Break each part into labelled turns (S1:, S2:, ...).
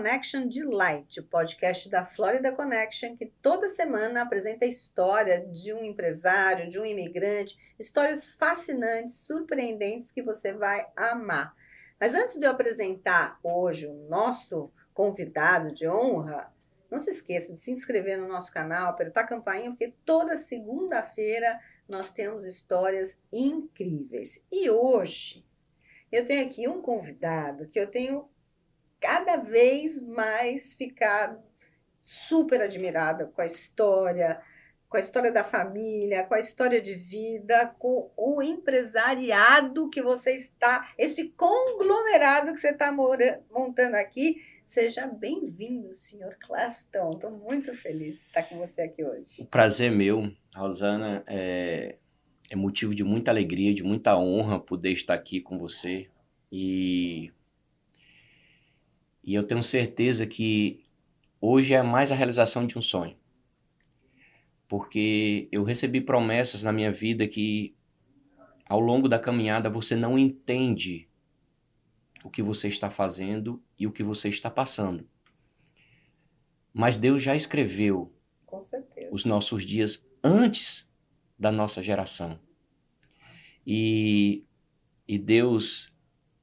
S1: Connection Delight, o podcast da Florida Connection, que toda semana apresenta a história de um empresário, de um imigrante, histórias fascinantes, surpreendentes que você vai amar. Mas antes de eu apresentar hoje o nosso convidado de honra, não se esqueça de se inscrever no nosso canal, apertar a campainha, porque toda segunda-feira nós temos histórias incríveis. E hoje eu tenho aqui um convidado que eu tenho cada vez mais ficado super admirada com a história da família, com a história de vida, com o empresariado que você está, esse conglomerado que você está montando aqui. Seja bem-vindo, senhor Claston. Estou muito feliz de estar com você aqui hoje.
S2: O prazer é meu, Rosana, é motivo de muita alegria, de muita honra poder estar aqui com você. E eu tenho certeza que hoje é mais a realização de um sonho. Porque eu recebi promessas na minha vida que ao longo da caminhada você não entende o que você está fazendo e o que você está passando. Mas Deus já escreveu
S1: Com certeza
S2: os nossos dias antes da nossa geração. E Deus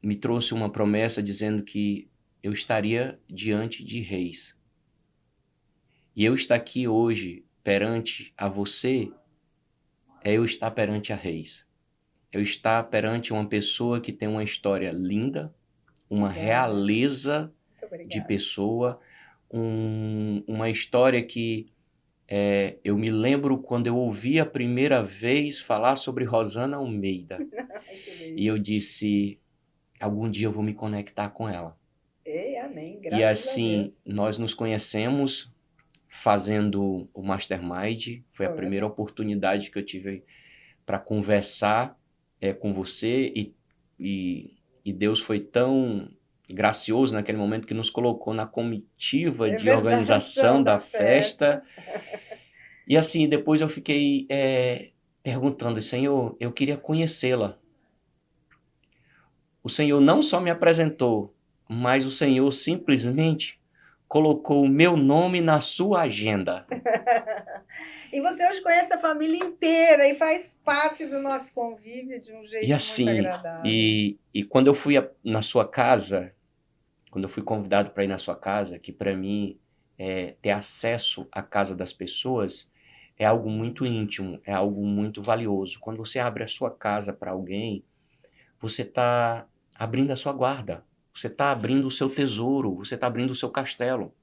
S2: me trouxe uma promessa dizendo que eu estaria diante de reis. E eu estar aqui hoje perante a você é eu estar perante a reis. Eu estar perante uma pessoa que tem uma história linda, uma realeza de pessoa, uma história que eu me lembro quando eu ouvi a primeira vez falar sobre Rosana Almeida. E eu disse, algum dia eu vou me conectar com ela.
S1: Amém. Graças
S2: E assim,
S1: a Deus.
S2: nós nos conhecemos fazendo o Mastermind. Foi a primeira oportunidade que eu tive para conversar com você. E Deus foi tão gracioso naquele momento que nos colocou na comitiva de organização da festa. E assim, depois eu fiquei perguntando, Senhor, eu queria conhecê-la. O Senhor não só me apresentou, mas o Senhor simplesmente colocou o meu nome na sua agenda.
S1: E você hoje conhece a família inteira e faz parte do nosso convívio de um jeito
S2: E assim,
S1: muito agradável.
S2: E quando eu fui na sua casa, quando eu fui convidado para ir na sua casa, que para mim ter acesso à casa das pessoas é algo muito íntimo, é algo muito valioso. Quando você abre a sua casa para alguém, você está abrindo a sua guarda, você está abrindo o seu tesouro, você está abrindo o seu castelo.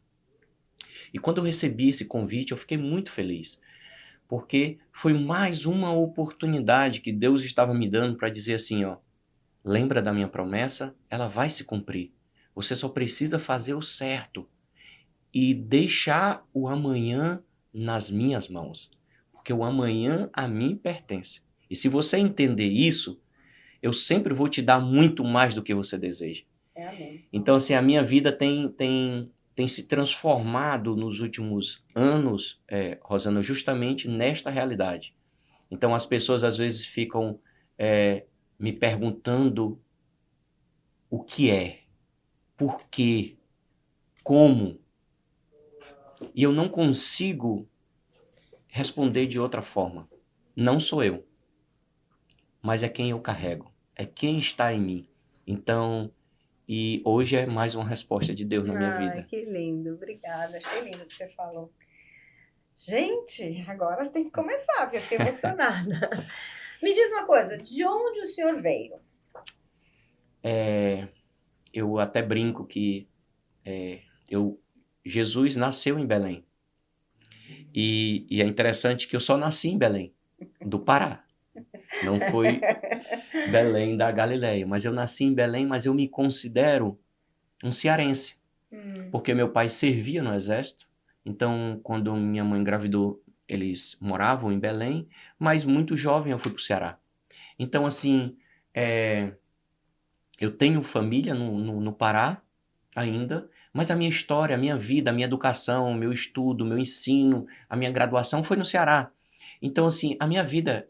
S2: E quando eu recebi esse convite, eu fiquei muito feliz, porque foi mais uma oportunidade que Deus estava me dando para dizer assim, ó, lembra da minha promessa? Ela vai se cumprir. Você só precisa fazer o certo e deixar o amanhã nas minhas mãos, porque o amanhã a mim pertence. E se você entender isso, eu sempre vou te dar muito mais do que você deseja.
S1: Amém.
S2: Então, assim, a minha vida tem se transformado nos últimos anos, Rosana, justamente nesta realidade. Então, as pessoas às vezes ficam me perguntando o que é, por quê, como. E eu não consigo responder de outra forma. Não sou eu, mas é quem eu carrego, é quem está em mim. Então, e hoje é mais uma resposta de Deus na minha vida.
S1: Que lindo, obrigada. Achei lindo o que você falou. Gente, agora tem que começar, porque eu fiquei emocionada. Me diz uma coisa, de onde o senhor veio?
S2: Eu até brinco que Jesus nasceu em Belém. E é interessante que eu só nasci em Belém, do Pará. Não foi Belém da Galileia, mas eu nasci em Belém, mas eu me considero um cearense. Porque meu pai servia no exército, então quando minha mãe engravidou, eles moravam em Belém, mas muito jovem eu fui para o Ceará. Então assim, eu tenho família no Pará ainda, mas a minha história, a minha vida, a minha educação, o meu estudo, o meu ensino, a minha graduação foi no Ceará. Então assim, a minha vida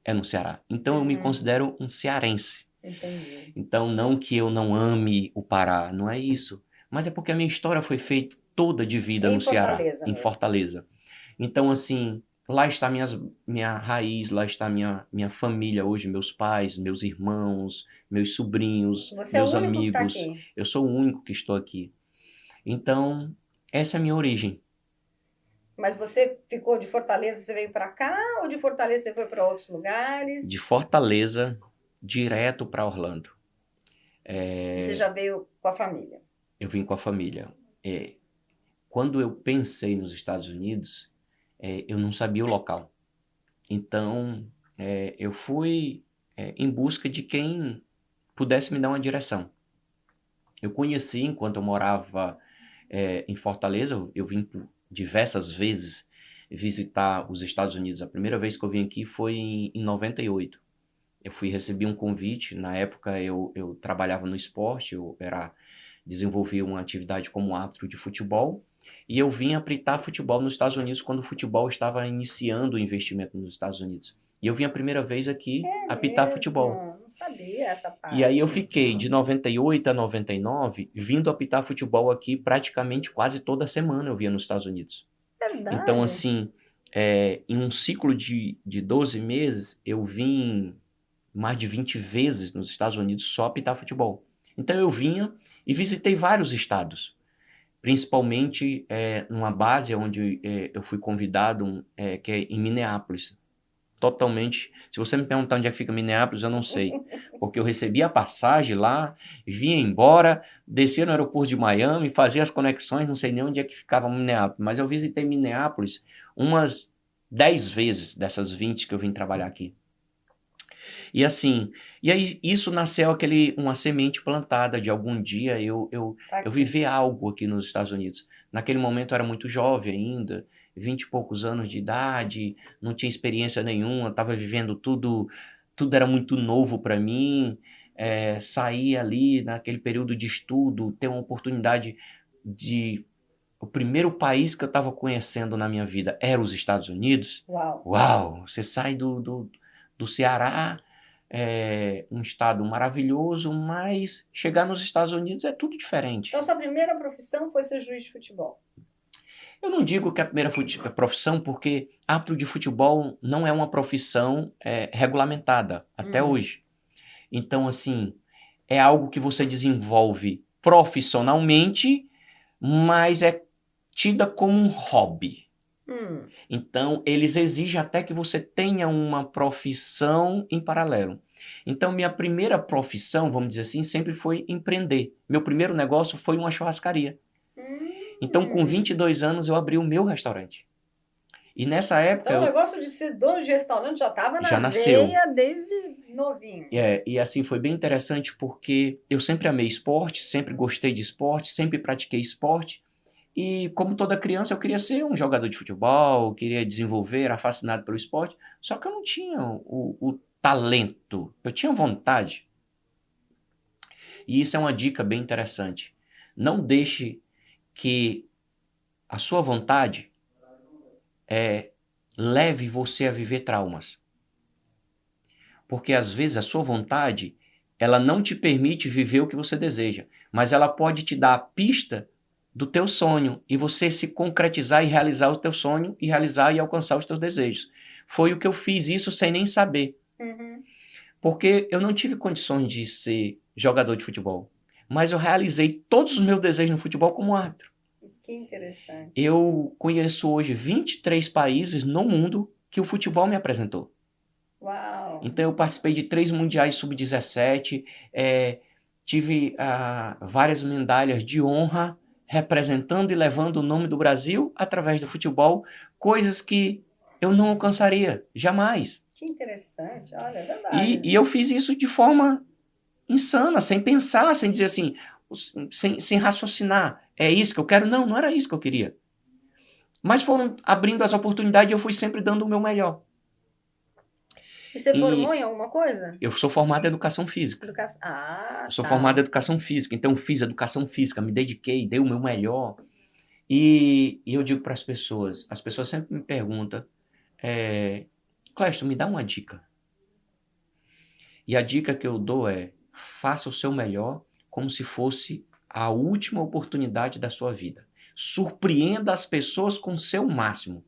S2: é no Ceará. Então eu me considero um cearense.
S1: Entendi.
S2: Então não que eu não ame o Pará, não é isso. Mas é porque a minha história foi feita toda de vida
S1: Em
S2: no Ceará,
S1: Fortaleza
S2: em
S1: mesmo.
S2: Fortaleza. Então, assim, lá está minha raiz, lá está minha família hoje, meus pais, meus irmãos, meus sobrinhos,
S1: Você é o
S2: meus
S1: único que está
S2: amigos.
S1: aqui.
S2: Eu sou o único que estou aqui. Então, essa é a minha origem.
S1: Mas você ficou de Fortaleza, você veio para cá ou de Fortaleza você foi para outros
S2: De
S1: lugares?
S2: Fortaleza, direto para Orlando.
S1: E você já veio com a família?
S2: Eu vim com a família. Quando eu pensei nos Estados Unidos, eu não sabia o local. Então, eu fui em busca de quem pudesse me dar uma direção. Eu conheci, enquanto eu morava em Fortaleza, eu vim por diversas vezes visitar os Estados Unidos. A primeira vez que eu vim aqui foi em 98. Eu recebi um convite, na época eu trabalhava no esporte, desenvolvi uma atividade como árbitro de futebol, e eu vim apitar futebol nos Estados Unidos quando o futebol estava iniciando o investimento nos Estados Unidos. E eu vim a primeira vez aqui
S1: É
S2: apitar
S1: mesmo?
S2: futebol.
S1: Não sabia essa
S2: E aí eu
S1: parte.
S2: fiquei de 98 a 99 vindo apitar futebol aqui praticamente quase toda semana eu via nos Estados Unidos. Então,
S1: Verdade.
S2: assim, em um ciclo de 12 meses, eu vim mais de 20 vezes nos Estados Unidos só apitar futebol. Então eu vinha e visitei vários estados, principalmente numa base onde eu fui convidado, que é em Minneapolis. Totalmente. Se você me perguntar onde é que fica Minneapolis, eu não sei. Porque eu recebi a passagem lá, vinha embora, descia no aeroporto de Miami, fazia as conexões, não sei nem onde é que ficava Minneapolis. Mas eu visitei Minneapolis umas 10 vezes dessas 20 que eu vim trabalhar aqui. E assim, e aí isso nasceu uma semente plantada de algum dia eu viver algo aqui nos Estados Unidos. Naquele momento eu era muito jovem ainda, 20 e poucos anos de idade, não tinha experiência nenhuma, estava vivendo tudo era muito novo para mim. Sair ali naquele período de estudo, ter uma oportunidade de... O primeiro país que eu estava conhecendo na minha vida era os Estados Unidos.
S1: Uau.
S2: Uau! Você sai do Ceará, um estado maravilhoso, mas chegar nos Estados Unidos é tudo diferente.
S1: Então, sua primeira profissão foi ser juiz de futebol?
S2: Eu não digo que é a primeira profissão, porque árbitro de futebol não é uma profissão regulamentada até hoje. Então, assim, é algo que você desenvolve profissionalmente, mas é tida como um hobby. Então, eles exigem até que você tenha uma profissão em paralelo. Então, minha primeira profissão, vamos dizer assim, sempre foi empreender. Meu primeiro negócio foi uma churrascaria. Então, com 22 anos, eu abri o meu restaurante. E nessa época...
S1: Então, o negócio de ser dono de restaurante já estava na
S2: nasceu.
S1: veia desde novinho.
S2: E assim, foi bem interessante porque eu sempre amei esporte, sempre gostei de esporte, sempre pratiquei esporte. E como toda criança, eu queria ser um jogador de futebol, queria desenvolver, era fascinado pelo esporte. Só que eu não tinha o talento, eu tinha vontade. E isso é uma dica bem interessante. Não deixe que a sua vontade leve você a viver traumas. Porque às vezes a sua vontade, ela não te permite viver o que você deseja, mas ela pode te dar a pista do teu sonho e você se concretizar e realizar o teu sonho e realizar e alcançar os teus desejos. Foi o que eu fiz isso sem nem saber. Porque eu não tive condições de ser jogador de futebol, mas eu realizei todos os meus desejos no futebol como árbitro.
S1: Que interessante.
S2: Eu conheço hoje 23 países no mundo que o futebol me apresentou.
S1: Uau!
S2: Então eu participei de 3 mundiais sub-17, tive várias medalhas de honra representando e levando o nome do Brasil através do futebol, coisas que eu não alcançaria, jamais.
S1: Que interessante, olha, é verdade.
S2: E eu fiz isso de forma insana, sem pensar, sem dizer assim, sem raciocinar. É isso que eu quero? Não, não era isso que eu queria. Mas foram abrindo as oportunidades e eu fui sempre dando o meu melhor.
S1: E você formou em alguma coisa?
S2: Eu sou formado em educação física.
S1: Eu
S2: sou formado em educação física, então fiz educação física, me dediquei, dei o meu melhor. E eu digo para as pessoas sempre me perguntam, Clésto, me dá uma dica. E a dica que eu dou é, faça o seu melhor como se fosse a última oportunidade da sua vida. Surpreenda as pessoas com o seu máximo.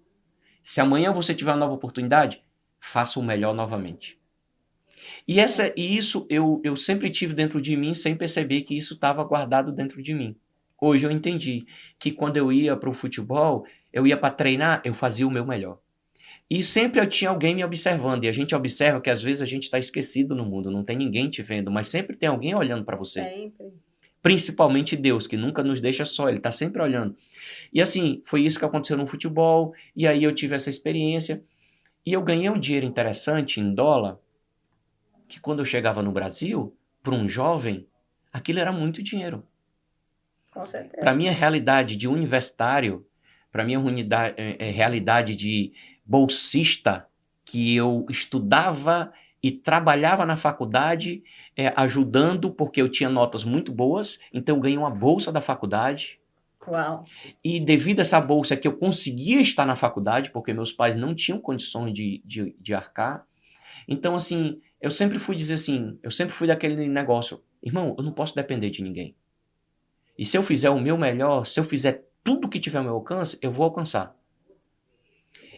S2: Se amanhã você tiver uma nova oportunidade, faça o melhor novamente. E isso eu sempre tive dentro de mim, sem perceber que isso estava guardado dentro de mim. Hoje eu entendi que quando eu ia para o futebol, eu ia para treinar, eu fazia o meu melhor. E sempre eu tinha alguém me observando. E a gente observa que às vezes a gente está esquecido no mundo, não tem ninguém te vendo, mas sempre tem alguém olhando para você.
S1: Sempre.
S2: Principalmente Deus, que nunca nos deixa só, Ele está sempre olhando. E assim, foi isso que aconteceu no futebol, e aí eu tive essa experiência, e eu ganhei um dinheiro interessante em dólar, que quando eu chegava no Brasil, para um jovem, aquilo era muito dinheiro.
S1: Com certeza.
S2: Para a minha realidade de universitário, para a minha realidade de bolsista, que eu estudava e trabalhava na faculdade, ajudando, porque eu tinha notas muito boas, então eu ganhei uma bolsa da faculdade.
S1: Uau.
S2: E devido a essa bolsa que eu conseguia estar na faculdade, porque meus pais não tinham condições de arcar. Então, assim, eu sempre fui dizer assim, eu sempre fui daquele negócio, irmão, eu não posso depender de ninguém. E se eu fizer o meu melhor, se eu fizer tudo que tiver ao meu alcance, eu vou alcançar.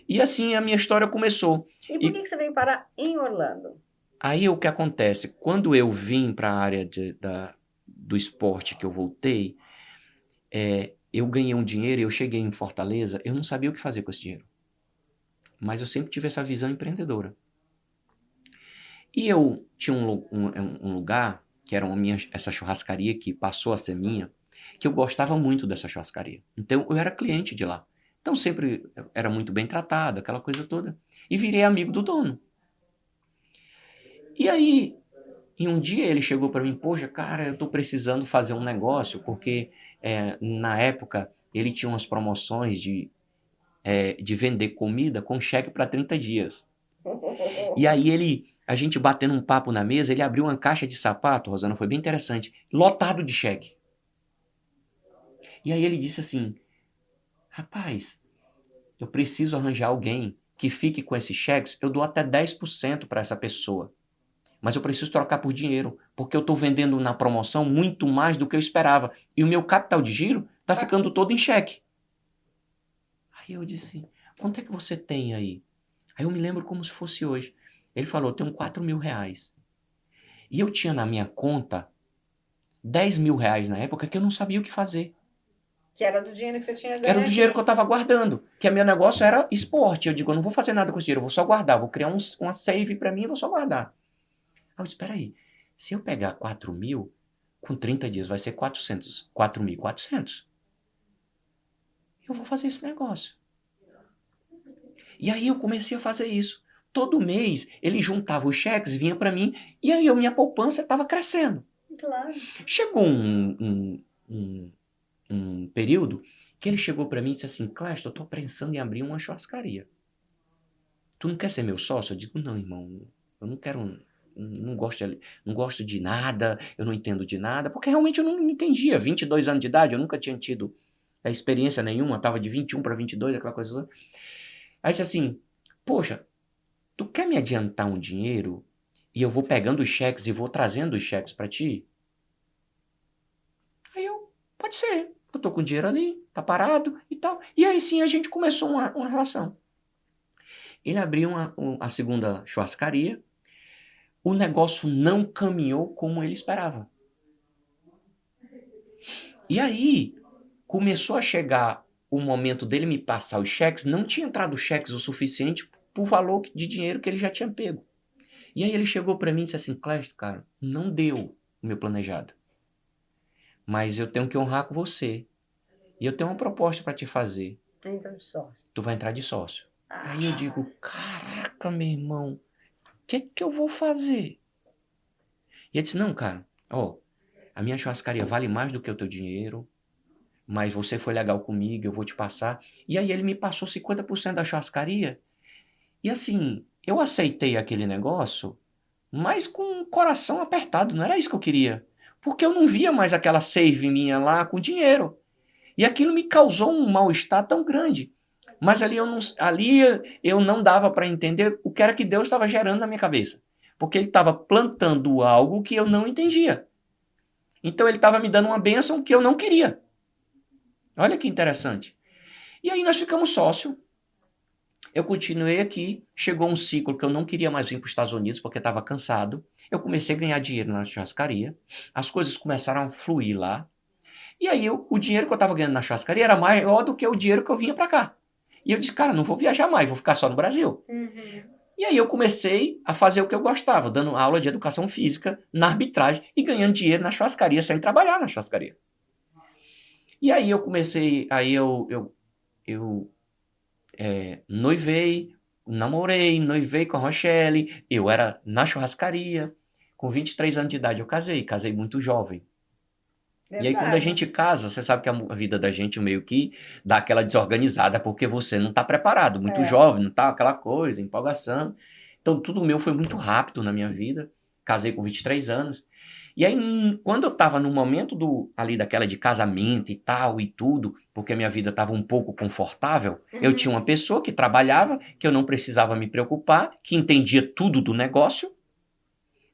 S2: E assim a minha história começou.
S1: E por que você veio parar em Orlando?
S2: Aí o que acontece? Quando eu vim para a área do esporte que eu voltei, eu ganhei um dinheiro e eu cheguei em Fortaleza, eu não sabia o que fazer com esse dinheiro. Mas eu sempre tive essa visão empreendedora. E eu tinha um lugar, que era essa churrascaria que passou a ser minha, que eu gostava muito dessa churrascaria. Então eu era cliente de lá. Então sempre era muito bem tratado, aquela coisa toda. E virei amigo do dono. E aí, em um dia ele chegou para mim, poxa, cara, eu estou precisando fazer um negócio, porque na época ele tinha umas promoções de vender comida com cheque para 30 dias. E aí a gente batendo um papo na mesa, ele abriu uma caixa de sapato, Rosana, foi bem interessante, lotado de cheque. E aí ele disse assim, rapaz, eu preciso arranjar alguém que fique com esses cheques, eu dou até 10% para essa pessoa. Mas eu preciso trocar por dinheiro, porque eu estou vendendo na promoção muito mais do que eu esperava. E o meu capital de giro está ficando todo em cheque. Aí eu disse, quanto é que você tem aí? Aí eu me lembro como se fosse hoje. Ele falou, eu tenho 4 mil reais. E eu tinha na minha conta 10 mil reais na época que eu não sabia o que fazer.
S1: Que era do dinheiro que você tinha ganho.
S2: Era do dinheiro que eu estava guardando. Que meu negócio era esporte. Eu digo, eu não vou fazer nada com esse dinheiro, eu vou só guardar. Vou criar uma save para mim e vou só guardar. Aí eu disse, espera aí, se eu pegar 4 mil, com 30 dias vai ser 4.400. Eu vou fazer esse negócio. E aí eu comecei a fazer isso. Todo mês ele juntava os cheques, vinha para mim, e aí a minha poupança estava crescendo.
S1: Claro.
S2: Chegou um período que ele chegou para mim e disse assim, Clésto, eu estou pensando em abrir uma churrascaria. Tu não quer ser meu sócio? Eu digo, não, irmão, eu não quero... Não gosto de nada, eu não entendo de nada, porque realmente eu não entendia. 22 anos de idade, eu nunca tinha tido experiência nenhuma, estava de 21 para 22, aquela coisa. Aí disse assim, poxa, tu quer me adiantar um dinheiro e eu vou pegando os cheques e vou trazendo os cheques para ti? Aí pode ser, eu tô com dinheiro ali, tá parado e tal. E aí sim a gente começou uma relação. Ele abriu a segunda churrascaria. O negócio não caminhou como ele esperava. E aí, começou a chegar o momento dele me passar os cheques, não tinha entrado cheques o suficiente pro valor de dinheiro que ele já tinha pego. E aí ele chegou para mim e disse assim, Clésto, cara, não deu o meu planejado. Mas eu tenho que honrar com você. E eu tenho uma proposta para te fazer.
S1: Entra de sócio.
S2: Tu vai entrar de sócio. Aí eu digo, caraca, meu irmão, o que eu vou fazer? E ele disse, não, cara, a minha churrascaria vale mais do que o teu dinheiro, mas você foi legal comigo, eu vou te passar. E aí ele me passou 50% da churrascaria. E assim, eu aceitei aquele negócio, mas com o coração apertado, não era isso que eu queria. Porque eu não via mais aquela save minha lá com dinheiro. E aquilo me causou um mal-estar tão grande. Mas ali eu não dava para entender o que era que Deus estava gerando na minha cabeça. Porque ele estava plantando algo que eu não entendia. Então ele estava me dando uma bênção que eu não queria. Olha que interessante. E aí nós ficamos sócios. Eu continuei aqui, chegou um ciclo que eu não queria mais vir para os Estados Unidos porque estava cansado. Eu comecei a ganhar dinheiro na churrascaria. As coisas começaram a fluir lá. E aí o dinheiro que eu estava ganhando na churrascaria era maior do que o dinheiro que eu vinha para cá. E eu disse, cara, não vou viajar mais, vou ficar só no Brasil. E aí eu comecei a fazer o que eu gostava, dando aula de educação física na arbitragem e ganhando dinheiro na churrascaria sem trabalhar na churrascaria. E aí eu comecei, eu noivei, noivei com a Rochelle, eu era na churrascaria, com 23 anos de idade eu casei muito jovem.
S1: Verdade.
S2: E aí quando a gente casa, você sabe que a vida da gente meio que dá aquela desorganizada porque você não está preparado, muito jovem, não tá aquela coisa, empolgação. Então tudo meu foi muito rápido na minha vida, casei com 23 anos. E aí, quando eu estava no momento ali daquela de casamento e tal e tudo, porque a minha vida estava um pouco confortável, eu tinha uma pessoa que trabalhava, que eu não precisava me preocupar, que entendia tudo do negócio,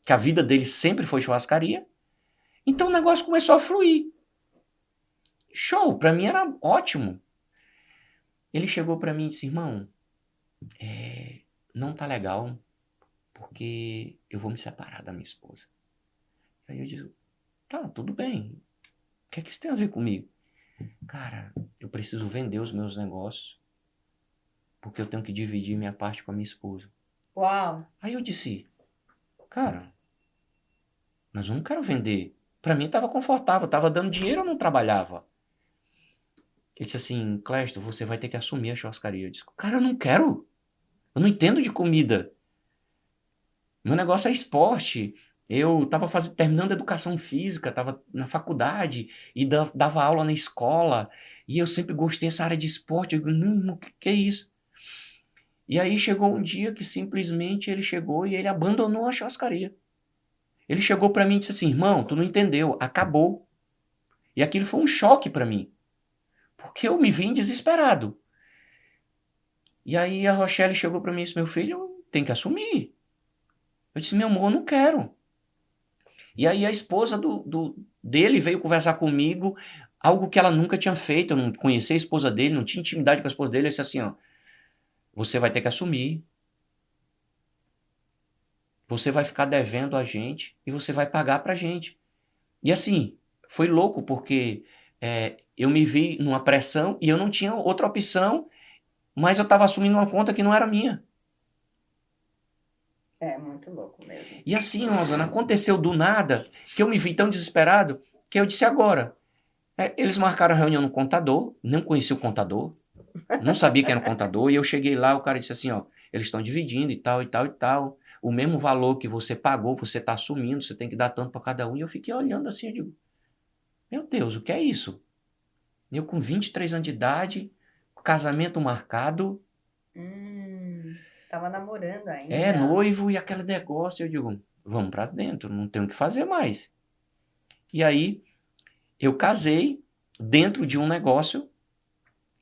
S2: que a vida dele sempre foi churrascaria. Então o negócio começou a fluir. Show, pra mim era ótimo. Ele chegou pra mim e disse, irmão, não tá legal, porque eu vou me separar da minha esposa. Aí eu disse, tá, tudo bem. O que é que isso tem a ver comigo? Cara, eu preciso vender os meus negócios, porque eu tenho que dividir minha parte com a minha esposa.
S1: Uau!
S2: Aí eu disse, cara, mas eu não quero vender. Pra mim tava confortável, tava dando dinheiro, eu não trabalhava. Ele disse assim, Clésto, você vai ter que assumir a churrascaria. Eu disse, cara, eu não quero. Eu não entendo de comida. Meu negócio é esporte. Eu estava terminando educação física, estava na faculdade e dava aula na escola. E eu sempre gostei dessa área de esporte. Eu digo, não, o que é isso? E aí chegou um dia que simplesmente ele chegou e ele abandonou a churrascaria. Ele chegou para mim e disse assim, irmão, tu não entendeu, acabou. E aquilo foi um choque para mim. Porque eu me vi desesperado. E aí a Rochelle chegou para mim e disse, meu filho, tem que assumir. Eu disse, meu amor, eu não quero. E aí a esposa dele veio conversar comigo, algo que ela nunca tinha feito, eu não conhecia a esposa dele, não tinha intimidade com a esposa dele, ele disse assim, ó, você vai ter que assumir, você vai ficar devendo a gente e você vai pagar pra gente. E assim, foi louco, porque eu me vi numa pressão e eu não tinha outra opção, mas eu estava assumindo uma conta que não era minha.
S1: É muito louco mesmo.
S2: E assim, Rosana, aconteceu do nada, que eu me vi tão desesperado, que eu disse agora. Eles marcaram a reunião no contador, não conhecia o contador, não sabia quem era o contador, e eu cheguei lá, o cara disse assim, ó, eles estão dividindo e tal, e tal, e tal, o mesmo valor que você pagou, você está assumindo, você tem que dar tanto para cada um, e eu fiquei olhando assim, eu digo, meu Deus, o que é isso? Eu com 23 anos de idade, casamento marcado,
S1: Você estava namorando ainda.
S2: noivo e aquele negócio, eu digo, vamos para dentro, não tenho o que fazer mais. E aí, eu casei dentro de um negócio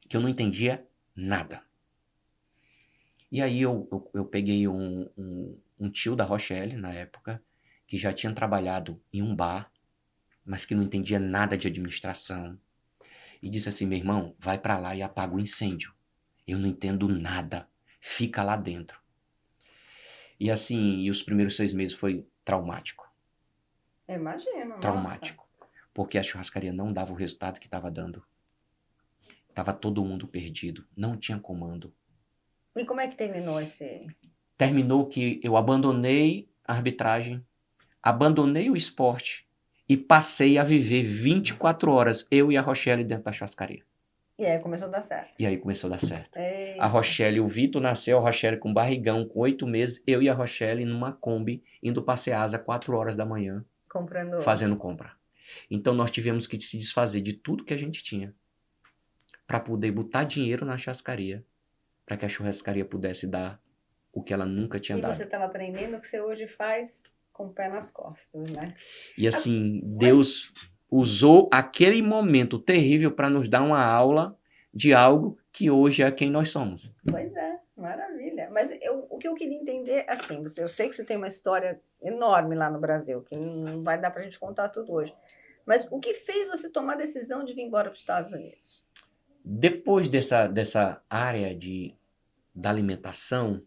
S2: que eu não entendia nada. E aí eu peguei um tio da Rochelle, na época, que já tinha trabalhado em um bar, mas que não entendia nada de administração. E disse assim, meu irmão, vai pra lá e apaga o incêndio. Eu não entendo nada. Fica lá dentro. E assim, e os primeiros 6 meses foi traumático.
S1: Eu imagino,
S2: Traumático. Porque a churrascaria não dava o resultado que estava dando. Tava todo mundo perdido. Não tinha comando.
S1: E como é que terminou esse...
S2: Terminou que eu abandonei a arbitragem, abandonei o esporte e passei a viver 24 horas, eu e a Rochelle dentro da churrascaria.
S1: E aí começou a dar certo.
S2: E aí começou a dar certo.
S1: Eita.
S2: A Rochelle, o Vitor nasceu, a Rochelle com barrigão, com 8 meses, eu e a Rochelle numa Kombi, indo para Ceasa 4 horas da manhã, fazendo compra. Então nós tivemos que se desfazer de tudo que a gente tinha para poder botar dinheiro na churrascaria, para que a churrascaria pudesse dar o que ela nunca tinha dado.
S1: E você estava aprendendo o que você hoje faz com o pé nas costas, né?
S2: E assim, Deus usou aquele momento terrível para nos dar uma aula de algo que hoje é quem nós somos.
S1: Pois é, maravilha. Mas o que eu queria entender, assim, eu sei que você tem uma história enorme lá no Brasil, que não vai dar para a gente contar tudo hoje. Mas o que fez você tomar a decisão de vir embora para os Estados Unidos?
S2: Depois dessa área da alimentação,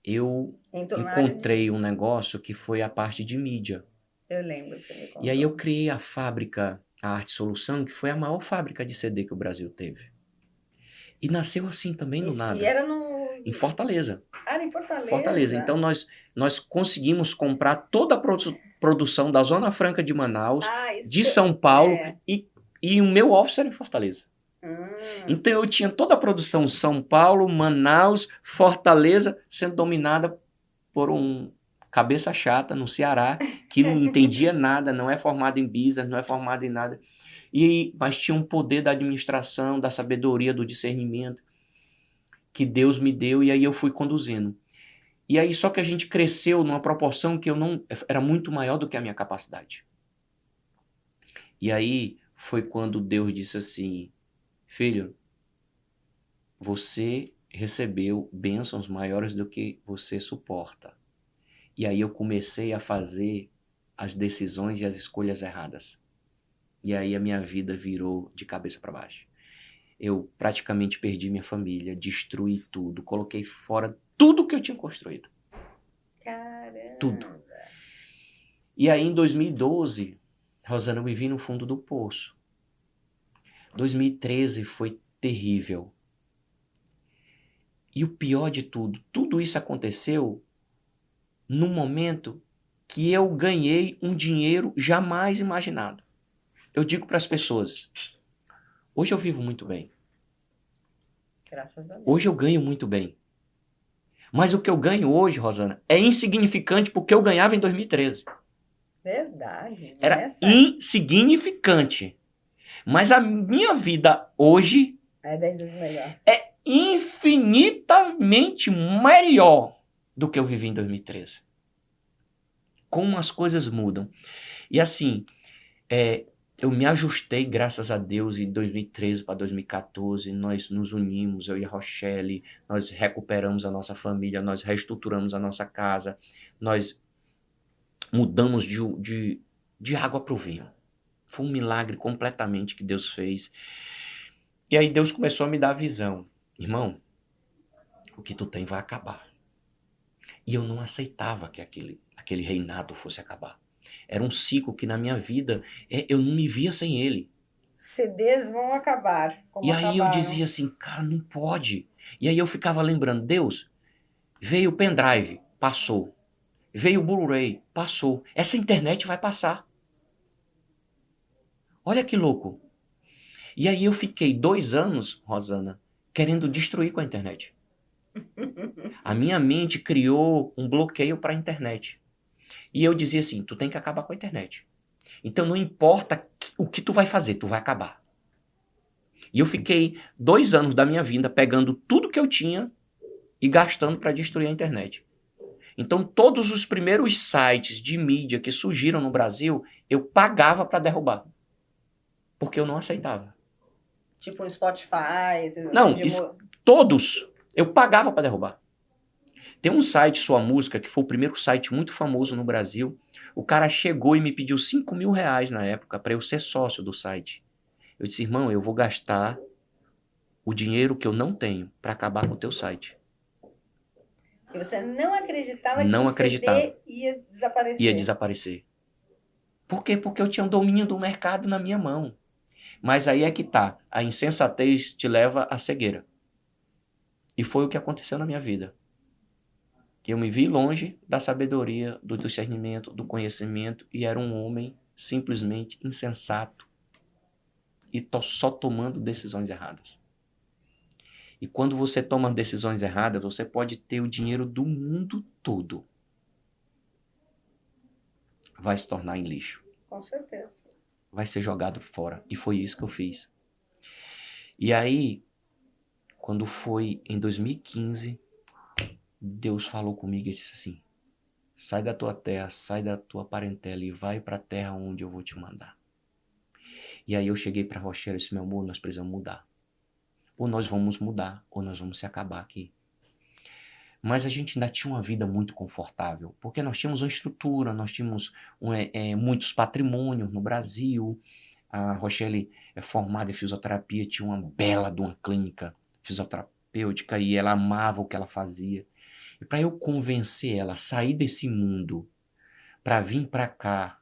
S2: eu
S1: Entrou na área de...
S2: encontrei um negócio que foi a parte de mídia.
S1: Eu lembro que você me contou.
S2: E aí eu criei a fábrica, a Arte Solução, que foi a maior fábrica de CD que o Brasil teve. E nasceu assim também do nada.
S1: E era
S2: em Fortaleza.
S1: Era em Fortaleza.
S2: Fortaleza. Então nós conseguimos comprar toda a produção da Zona Franca de Manaus, de São Paulo, e o meu office era em Fortaleza. Então eu tinha toda a produção São Paulo, Manaus, Fortaleza, sendo dominada por um cabeça chata no Ceará, que não entendia nada, não é formado em business, não é formado em nada. Mas tinha um poder da administração, da sabedoria, do discernimento que Deus me deu, e aí eu fui conduzindo. E aí só que a gente cresceu numa proporção que era muito maior do que a minha capacidade. E aí foi quando Deus disse assim: filho, você recebeu bênçãos maiores do que você suporta. E aí eu comecei a fazer as decisões e as escolhas erradas. E aí a minha vida virou de cabeça para baixo. Eu praticamente perdi minha família, destruí tudo, coloquei fora tudo que eu tinha construído.
S1: Caramba!
S2: Tudo. E aí em 2012, Rosana, eu me vi no fundo do poço. 2013 foi terrível. E o pior de tudo isso aconteceu num momento que eu ganhei um dinheiro jamais imaginado. Eu digo para as pessoas, hoje eu vivo muito bem.
S1: Graças a Deus.
S2: Hoje eu ganho muito bem. Mas o que eu ganho hoje, Rosana, é insignificante porque eu ganhava em 2013.
S1: Verdade.
S2: Era insignificante. Mas a minha vida hoje
S1: é 10 vezes melhor.
S2: É infinitamente melhor do que eu vivi em 2013. Como as coisas mudam. E assim, eu me ajustei, graças a Deus, em 2013 para 2014, nós nos unimos, eu e a Rochelle, nós recuperamos a nossa família, nós reestruturamos a nossa casa, nós mudamos de água para o vinho. Foi um milagre completamente que Deus fez. E aí Deus começou a me dar a visão. Irmão, o que tu tem vai acabar. E eu não aceitava que aquele reinado fosse acabar. Era um ciclo que na minha vida, eu não me via sem ele.
S1: CDs vão acabar.
S2: E aí eu dizia assim, cara, não pode. E aí eu ficava lembrando, Deus, veio o pendrive, passou. Veio o Blu-ray, passou. Essa internet vai passar. Olha que louco. E aí eu fiquei 2 anos, Rosana, querendo destruir com a internet. A minha mente criou um bloqueio para a internet. E eu dizia assim, tu tem que acabar com a internet. Então não importa o que tu vai fazer, tu vai acabar. E eu fiquei 2 anos da minha vida pegando tudo que eu tinha e gastando para destruir a internet. Então todos os primeiros sites de mídia que surgiram no Brasil, eu pagava para derrubar. Porque eu não aceitava.
S1: Tipo o Spotify, esses
S2: não, todos eu pagava para derrubar. Tem um site, Sua Música, que foi o primeiro site muito famoso no Brasil. O cara chegou e me pediu R$5.000 na época para eu ser sócio do site. Eu disse, irmão, eu vou gastar o dinheiro que eu não tenho para acabar com o teu site.
S1: E você não acreditava que o CD ia desaparecer?
S2: Ia desaparecer. Por quê? Porque eu tinha um domínio do mercado na minha mão. Mas aí é que tá. A insensatez te leva à cegueira. E foi o que aconteceu na minha vida. Eu me vi longe da sabedoria, do discernimento, do conhecimento e era um homem simplesmente insensato e só tomando decisões erradas. E quando você toma decisões erradas, você pode ter o dinheiro do mundo todo. Vai se tornar em lixo.
S1: Com certeza.
S2: Vai ser jogado fora. E foi isso que eu fiz. E aí, quando foi em 2015... Deus falou comigo e disse assim, sai da tua terra, sai da tua parentela e vai para a terra onde eu vou te mandar. E aí eu cheguei para Rochelle e disse, meu amor, nós precisamos mudar. Ou nós vamos mudar, ou nós vamos se acabar aqui. Mas a gente ainda tinha uma vida muito confortável, porque nós tínhamos uma estrutura, nós tínhamos muitos patrimônios no Brasil. A Rochelle é formada em fisioterapia, tinha uma bela de uma clínica fisioterapêutica e ela amava o que ela fazia. E para eu convencer ela a sair desse mundo, para vir para cá,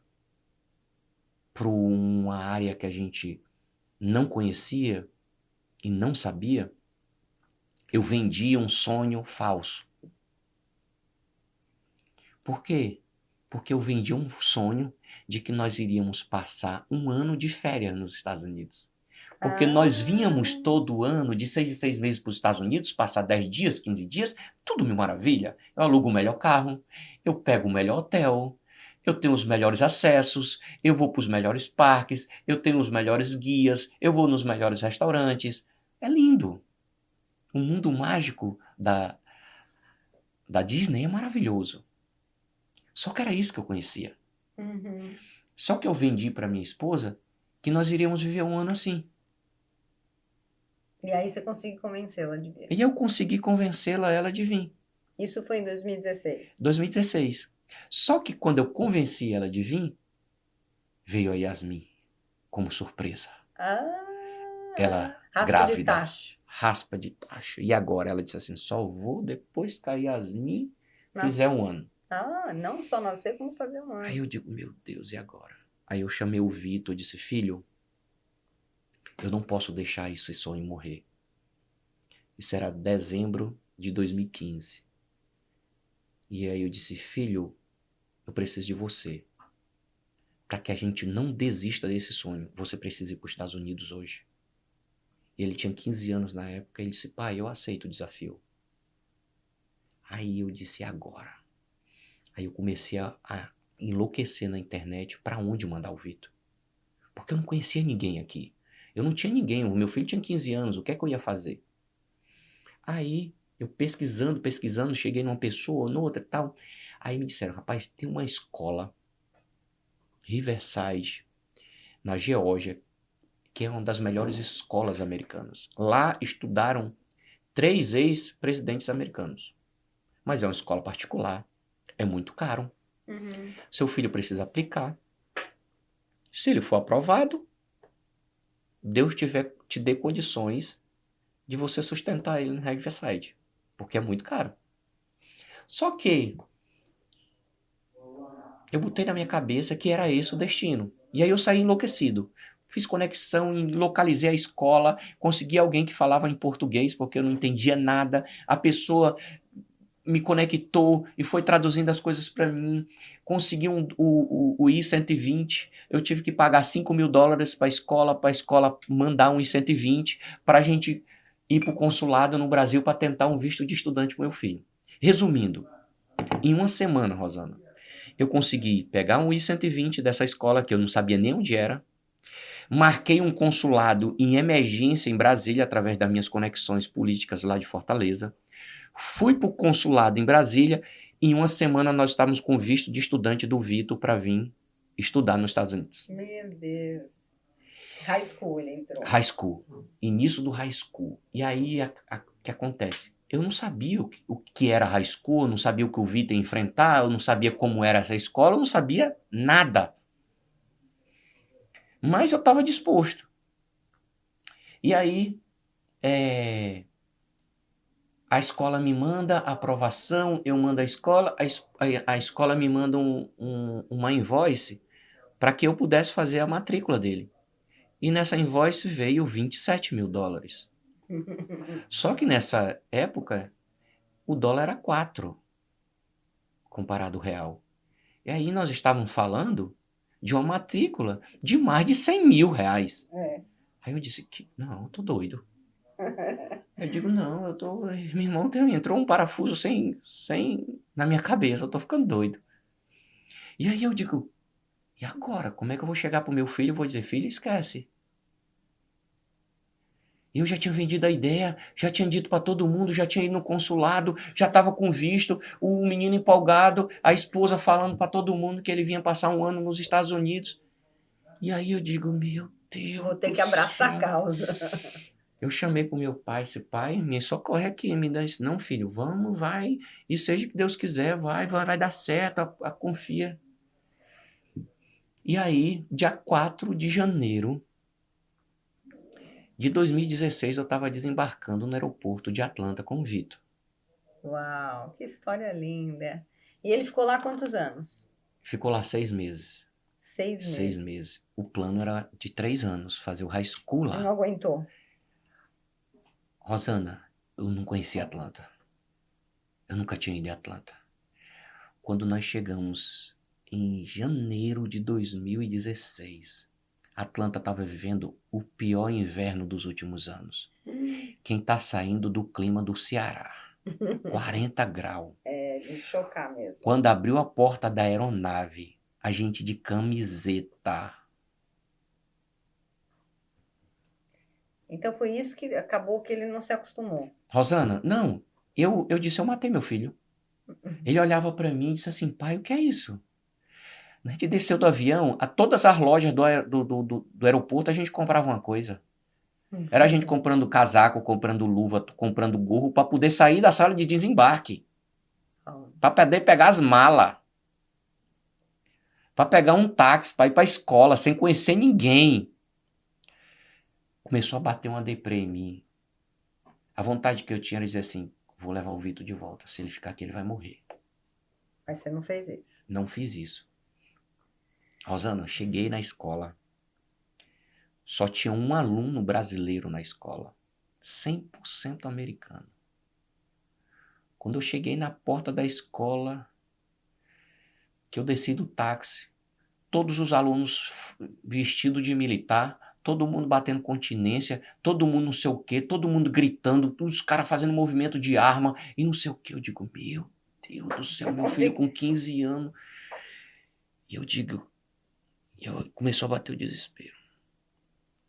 S2: para uma área que a gente não conhecia e não sabia, eu vendia um sonho falso. Por quê? Porque eu vendia um sonho de que nós iríamos passar um ano de férias nos Estados Unidos. Porque nós vínhamos todo ano, de 6 em 6 meses para os Estados Unidos, passar 10 dias, 15 dias, tudo mil maravilha. Eu alugo o melhor carro, eu pego o melhor hotel, eu tenho os melhores acessos, eu vou para os melhores parques, eu tenho os melhores guias, eu vou nos melhores restaurantes. É lindo. O mundo mágico da Disney é maravilhoso. Só que era isso que eu conhecia.
S1: Uhum.
S2: Só que eu vendi para minha esposa que nós iríamos viver um ano assim.
S1: E aí você conseguiu convencê-la de vir.
S2: E eu consegui convencê-la ela de vir.
S1: Isso foi em 2016.
S2: 2016. Só que quando eu convenci ela de vir, veio a Yasmin como surpresa. Ela
S1: raspa
S2: grávida.
S1: de tacho.
S2: Raspa de tacho. E agora ela disse assim, só vou depois que a Yasmin fizer um ano.
S1: Não só nascer, como fazer um ano.
S2: Aí eu digo, meu Deus, e agora? Aí eu chamei o Vitor e disse, filho, eu não posso deixar esse sonho morrer. Isso era dezembro de 2015. E aí eu disse, filho, eu preciso de você. Para que a gente não desista desse sonho, você precisa ir para os Estados Unidos hoje. E ele tinha 15 anos na época, e ele disse, pai, eu aceito o desafio. Aí eu disse, agora? Aí eu comecei a enlouquecer na internet para onde mandar o Vitor. Porque eu não conhecia ninguém aqui. Eu não tinha ninguém, o meu filho tinha 15 anos, o que é que eu ia fazer? Aí, eu pesquisando, cheguei numa pessoa, noutra e tal. Aí me disseram, rapaz, tem uma escola, Riverside, na Geórgia, que é uma das melhores escolas americanas. Lá estudaram 3 ex-presidentes americanos. Mas é uma escola particular, é muito caro.
S1: Uhum.
S2: Seu filho precisa aplicar. Se ele for aprovado, Deus te dê condições de você sustentar ele no Riverside, porque é muito caro. Só que eu botei na minha cabeça que era esse o destino. E aí eu saí enlouquecido. Fiz conexão, localizei a escola, consegui alguém que falava em português, porque eu não entendia nada. A pessoa me conectou e foi traduzindo as coisas para mim. Consegui o I-120. Eu tive que pagar $5.000 para a escola mandar um I-120 para a gente ir para o consulado no Brasil para tentar um visto de estudante para meu filho. Resumindo, em uma semana, Rosana, eu consegui pegar um I-120 dessa escola, que eu não sabia nem onde era, marquei um consulado em emergência em Brasília, através das minhas conexões políticas lá de Fortaleza, fui para o consulado em Brasília, e em uma semana nós estávamos com visto de estudante do Vitor para vir estudar nos Estados Unidos.
S1: Meu Deus. High school ele entrou.
S2: High school. Início do high school. E aí, o que acontece? Eu não sabia o que era high school, eu não sabia o que o Vitor ia enfrentar, eu não sabia como era essa escola, eu não sabia nada. Mas eu estava disposto. E aí, a escola me manda a aprovação, eu mando a escola, a escola me manda uma invoice para que eu pudesse fazer a matrícula dele. E nessa invoice veio $27.000. Só que nessa época, o dólar era 4, comparado ao real. E aí nós estávamos falando de uma matrícula de mais de R$100.000. Aí eu disse, não, eu tô doido. Eu digo, não, meu irmão entrou um parafuso sem na minha cabeça, eu tô ficando doido. E aí eu digo, e agora? Como é que eu vou chegar pro meu filho e vou dizer, filho, esquece. Eu já tinha vendido a ideia, já tinha dito para todo mundo, já tinha ido no consulado, já estava com visto, o menino empolgado, a esposa falando para todo mundo que ele vinha passar um ano nos Estados Unidos. E aí eu digo, meu Deus.
S1: Vou ter que abraçar a causa.
S2: Eu chamei pro meu pai, esse pai, me socorre aqui, me dá isso. Não, filho, vamos, vai, e seja o que Deus quiser, vai dar certo, confia. E aí, dia 4 de janeiro de 2016, eu estava desembarcando no aeroporto de Atlanta com o Vitor.
S1: Uau, que história linda. E ele ficou lá quantos anos?
S2: Ficou lá 6 meses.
S1: 6 meses.
S2: 6 meses. O plano era de 3 anos, fazer o high school
S1: Não
S2: lá.
S1: aguentou.
S2: Rosana, eu não conhecia Atlanta. Eu nunca tinha ido a Atlanta. Quando nós chegamos em janeiro de 2016, Atlanta estava vivendo o pior inverno dos últimos anos. Quem está saindo do clima do Ceará. 40 graus.
S1: É, de chocar mesmo.
S2: Quando abriu a porta da aeronave, a gente de camiseta.
S1: Então foi isso que acabou que ele não se acostumou.
S2: Rosana, não. Eu disse, eu matei meu filho. Ele olhava para mim e disse assim, pai, o que é isso? A gente desceu do avião, a todas as lojas do aeroporto a gente comprava uma coisa. Era a gente comprando casaco, comprando luva, comprando gorro para poder sair da sala de desembarque. Para poder pegar as malas. Para pegar um táxi, para ir para a escola, sem conhecer ninguém. Começou a bater uma deprê em mim. A vontade que eu tinha era dizer assim, vou levar o Vitor de volta. Se ele ficar aqui, ele vai morrer.
S1: Mas você não fez isso.
S2: Não fiz isso. Rosana, cheguei na escola. Só tinha um aluno brasileiro na escola. 100% americano. Quando eu cheguei na porta da escola, que eu desci do táxi, todos os alunos vestidos de militar, todo mundo batendo continência, todo mundo não sei o quê, todo mundo gritando, os caras fazendo movimento de arma e não sei o quê. Eu digo, meu Deus do céu, meu filho com 15 anos. E eu digo, começou a bater o desespero.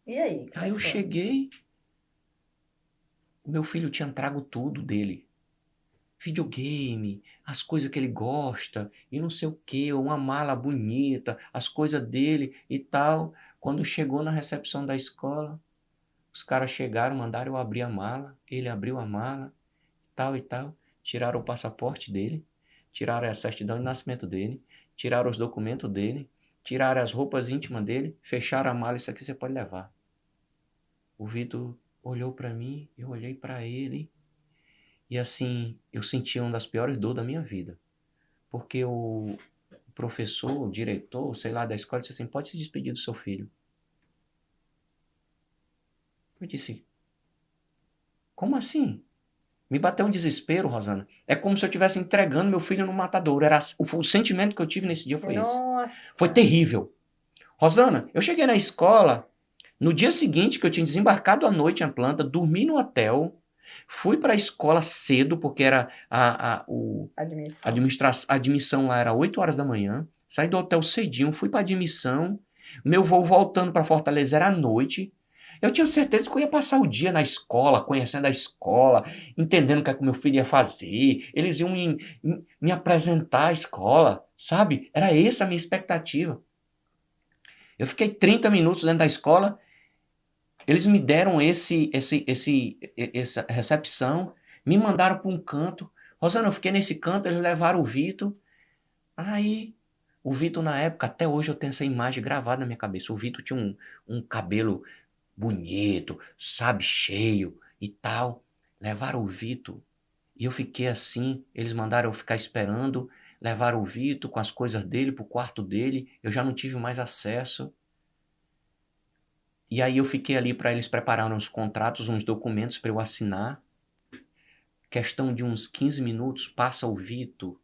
S1: E aí?
S2: Aí eu cheguei, o meu filho tinha trago tudo dele. Videogame, as coisas que ele gosta, e não sei o que, uma mala bonita, as coisas dele e tal. Quando chegou na recepção da escola, os caras chegaram, mandaram eu abrir a mala, ele abriu a mala, tal e tal, tiraram o passaporte dele, tiraram a certidão de nascimento dele, tiraram os documentos dele, tiraram as roupas íntimas dele, fecharam a mala, isso aqui você pode levar. O Vitor olhou para mim, eu olhei para ele, e assim, eu senti uma das piores dores da minha vida. Porque o professor, o diretor, sei lá, da escola, disse assim, pode se despedir do seu filho. Eu disse, como assim? Me bateu um desespero, Rosana. É como se eu estivesse entregando meu filho no matadouro. O sentimento que eu tive nesse dia foi esse. Foi terrível. Rosana, eu cheguei na escola, no dia seguinte que eu tinha desembarcado à noite em Atlanta, dormi no hotel, fui para a escola cedo, porque era a admissão lá era 8 horas da manhã. Saí do hotel cedinho, fui para a admissão. Meu voo voltando para Fortaleza era à noite. Eu tinha certeza que eu ia passar o dia na escola, conhecendo a escola, entendendo o que é que meu filho ia fazer. Eles iam me apresentar à escola, sabe? Era essa a minha expectativa. Eu fiquei 30 minutos dentro da escola. Eles me deram essa recepção, me mandaram para um canto. Rosana, eu fiquei nesse canto, eles levaram o Vitor. Aí, o Vitor na época, até hoje eu tenho essa imagem gravada na minha cabeça. O Vitor tinha um cabelo bonito, sabe, cheio e tal. Levaram o Vitor e eu fiquei assim, eles mandaram eu ficar esperando. Levaram o Vitor com as coisas dele pro quarto dele. Eu já não tive mais acesso. E aí eu fiquei ali para eles prepararem uns contratos, uns documentos para eu assinar. Questão de uns 15 minutos, passa o Vitor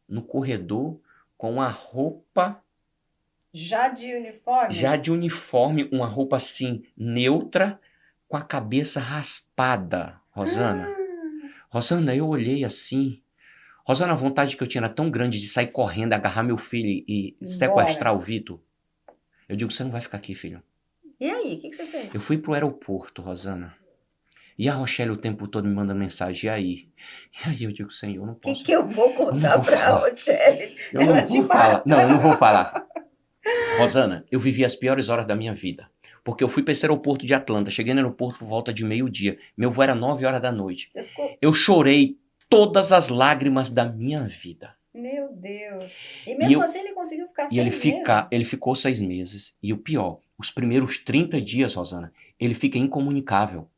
S2: no corredor com a roupa...
S1: Já de uniforme?
S2: Já de uniforme, uma roupa assim, neutra, com a cabeça raspada, Rosana. Rosana, eu olhei assim... Rosana, a vontade que eu tinha era tão grande de sair correndo, agarrar meu filho e sequestrar o Vitor. Eu digo, você não vai ficar aqui, filho.
S1: E aí, o que você fez?
S2: Eu fui pro aeroporto, Rosana. E a Rochelle o tempo todo me manda mensagem, e aí? E aí eu digo, Senhor, eu não posso...
S1: O que eu vou contar pra Rochelle?
S2: Eu não vou falar. Não, eu não vou falar. Rosana, eu vivi as piores horas da minha vida. Porque eu fui para esse aeroporto de Atlanta, cheguei no aeroporto por volta de meio-dia. Meu voo era 9 horas da noite.
S1: Você ficou...
S2: Eu chorei todas as lágrimas da minha vida.
S1: Meu Deus. E
S2: E,
S1: mesmo
S2: eu,
S1: assim ele conseguiu ficar
S2: e ele,
S1: 6 meses?
S2: ele ficou 6 meses. E o pior, os primeiros 30 dias, Rosana, ele fica incomunicável.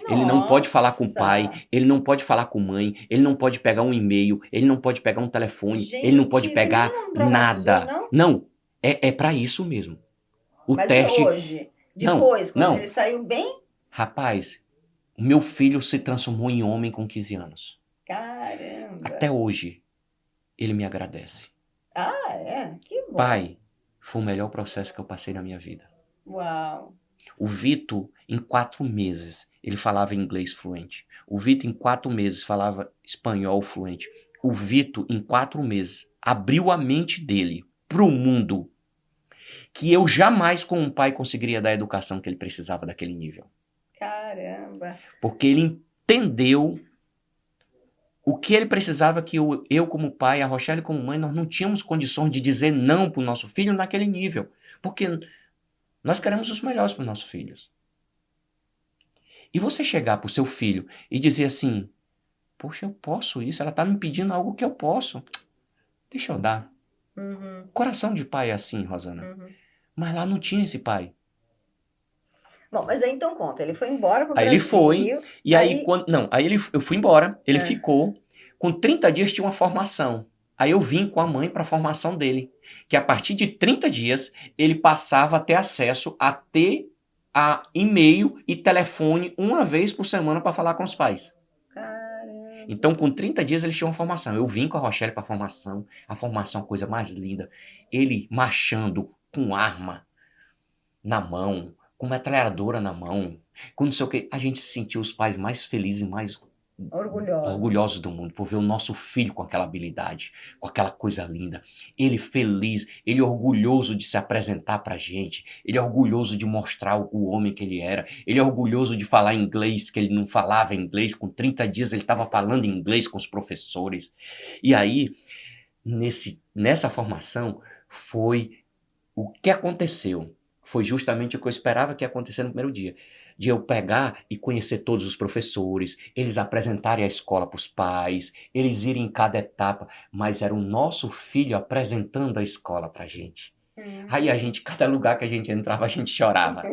S2: Ele não pode falar com o pai,
S1: Nossa!
S2: ele não pode falar com a mãe, ele não pode pegar um e-mail, ele não pode pegar um telefone, ele não
S1: Gente,
S2: pode
S1: isso
S2: pegar
S1: não traumatizou,
S2: nada.
S1: não?
S2: Não, é para isso mesmo. O
S1: Mas e
S2: teste.
S1: hoje?
S2: Não,
S1: Depois, quando ele
S2: não.
S1: saiu bem?
S2: Rapaz, o meu filho se transformou em homem com 15 anos.
S1: Caramba!
S2: Até hoje, ele me agradece.
S1: Ah, é? Que bom.
S2: Pai, foi o melhor processo que eu passei na minha vida.
S1: Uau!
S2: O Vitor, em 4 meses, ele falava inglês fluente. O Vitor, em 4 meses, falava espanhol fluente. O Vitor, em 4 meses, abriu a mente dele pro mundo que eu jamais, como um pai, conseguiria dar a educação que ele precisava daquele nível.
S1: Caramba!
S2: Porque ele entendeu o que ele precisava que eu como pai, a Rochelle como mãe, nós não tínhamos condições de dizer não pro nosso filho naquele nível. Porque nós queremos os melhores para os nossos filhos. E você chegar pro seu filho e dizer assim, poxa, eu posso isso? Ela tá me pedindo algo que eu posso. Deixa eu dar.
S1: Uhum,
S2: Coração de pai é assim, Rosana.
S1: uhum.
S2: Mas lá não tinha esse pai.
S1: Bom, mas aí então conta, ele foi embora pro
S2: Aí ele foi,
S1: Brasil,
S2: e aí
S1: aí...
S2: quando. Não, aí eu fui embora, ele
S1: É.
S2: ficou. Com 30 dias tinha uma formação. Aí eu vim com a mãe para a formação dele. Que a partir de 30 dias ele passava a ter acesso a ter a e-mail e telefone uma vez por semana para falar com os pais.
S1: Caramba!
S2: Então, com 30 dias, eles tinham uma formação. Eu vim com a Rochelle para a formação é a coisa mais linda. Ele marchando com arma na mão, com metralhadora na mão, com não sei o quê. A gente se sentiu os pais mais felizes e mais
S1: Orgulhosa.
S2: orgulhosos do mundo por ver o nosso filho com aquela habilidade, com aquela coisa linda. Ele feliz, ele orgulhoso de se apresentar pra gente, ele orgulhoso de mostrar o homem que ele era, ele orgulhoso de falar inglês, que ele não falava inglês, com 30 dias ele estava falando inglês com os professores. E aí, nessa formação, foi o que aconteceu. Foi justamente o que eu esperava que ia acontecer no primeiro dia. De eu pegar e conhecer todos os professores, eles apresentarem a escola para os pais, eles irem em cada etapa, mas era o nosso filho apresentando a escola para a gente. Aí a gente, cada lugar que a gente entrava, a gente chorava.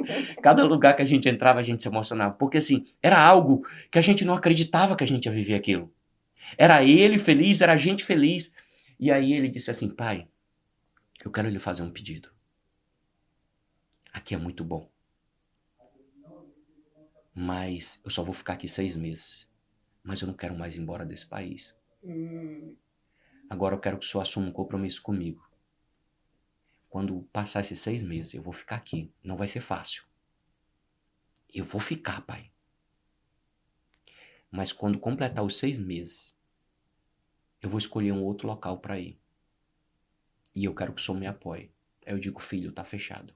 S2: Cada lugar que a gente entrava, a gente se emocionava. Porque assim, era algo que a gente não acreditava que a gente ia viver aquilo. Era ele feliz, era a gente feliz. E aí ele disse assim, pai, eu quero lhe fazer um pedido. Aqui é muito bom. Mas eu só vou ficar aqui 6 meses. Mas eu não quero mais ir embora desse país. Agora eu quero que o senhor assuma um compromisso comigo. Quando passar esses 6 meses, eu vou ficar aqui. Não vai ser fácil. Eu vou ficar, pai. Mas quando completar os 6 meses, eu vou escolher um outro local para ir. E eu quero que o senhor me apoie. Aí eu digo, filho, tá fechado.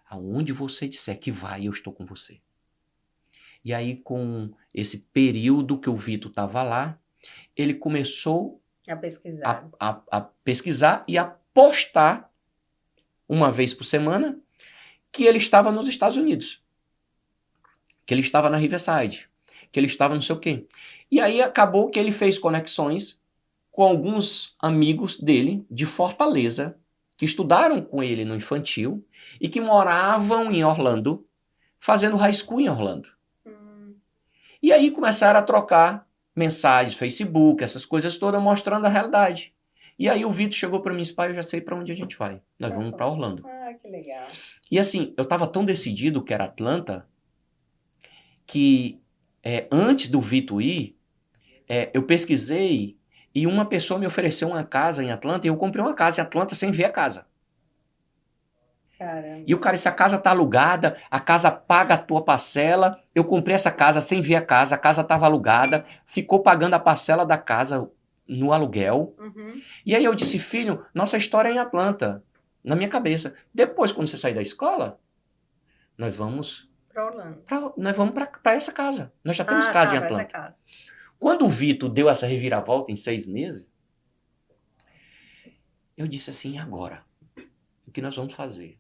S2: Aonde você disser que vai, eu estou com você. E aí, com esse período que o Vitor estava lá, ele começou
S1: A pesquisar.
S2: a pesquisar e a postar, uma vez por semana, que ele estava nos Estados Unidos. Que ele estava na Riverside. Que ele estava não sei o quê. E aí acabou que ele fez conexões com alguns amigos dele de Fortaleza, que estudaram com ele no infantil e que moravam em Orlando, fazendo high school em Orlando. E aí começaram a trocar mensagens, Facebook, essas coisas todas, mostrando a realidade. E aí o Vitor chegou para mim e disse, pai, eu já sei para onde a gente vai. Nós vamos para Orlando.
S1: Ah, que legal.
S2: E assim, eu estava tão decidido que era Atlanta, que antes do Vitor ir, eu pesquisei e uma pessoa me ofereceu uma casa em Atlanta e eu comprei uma casa em Atlanta sem ver a casa.
S1: Caramba.
S2: E o cara disse, a casa tá alugada, a casa paga a tua parcela. Eu comprei essa casa sem ver a casa estava alugada, ficou pagando a parcela da casa no aluguel. E aí eu disse, filho, nossa história é em Atlanta, na minha cabeça. Depois, quando você sair da escola, nós vamos
S1: Pra Orlando.
S2: para essa casa. Nós já temos casa em Atlanta.
S1: Casa.
S2: Quando o Vitor deu essa reviravolta em 6 meses, eu disse assim, e agora? O que nós vamos fazer?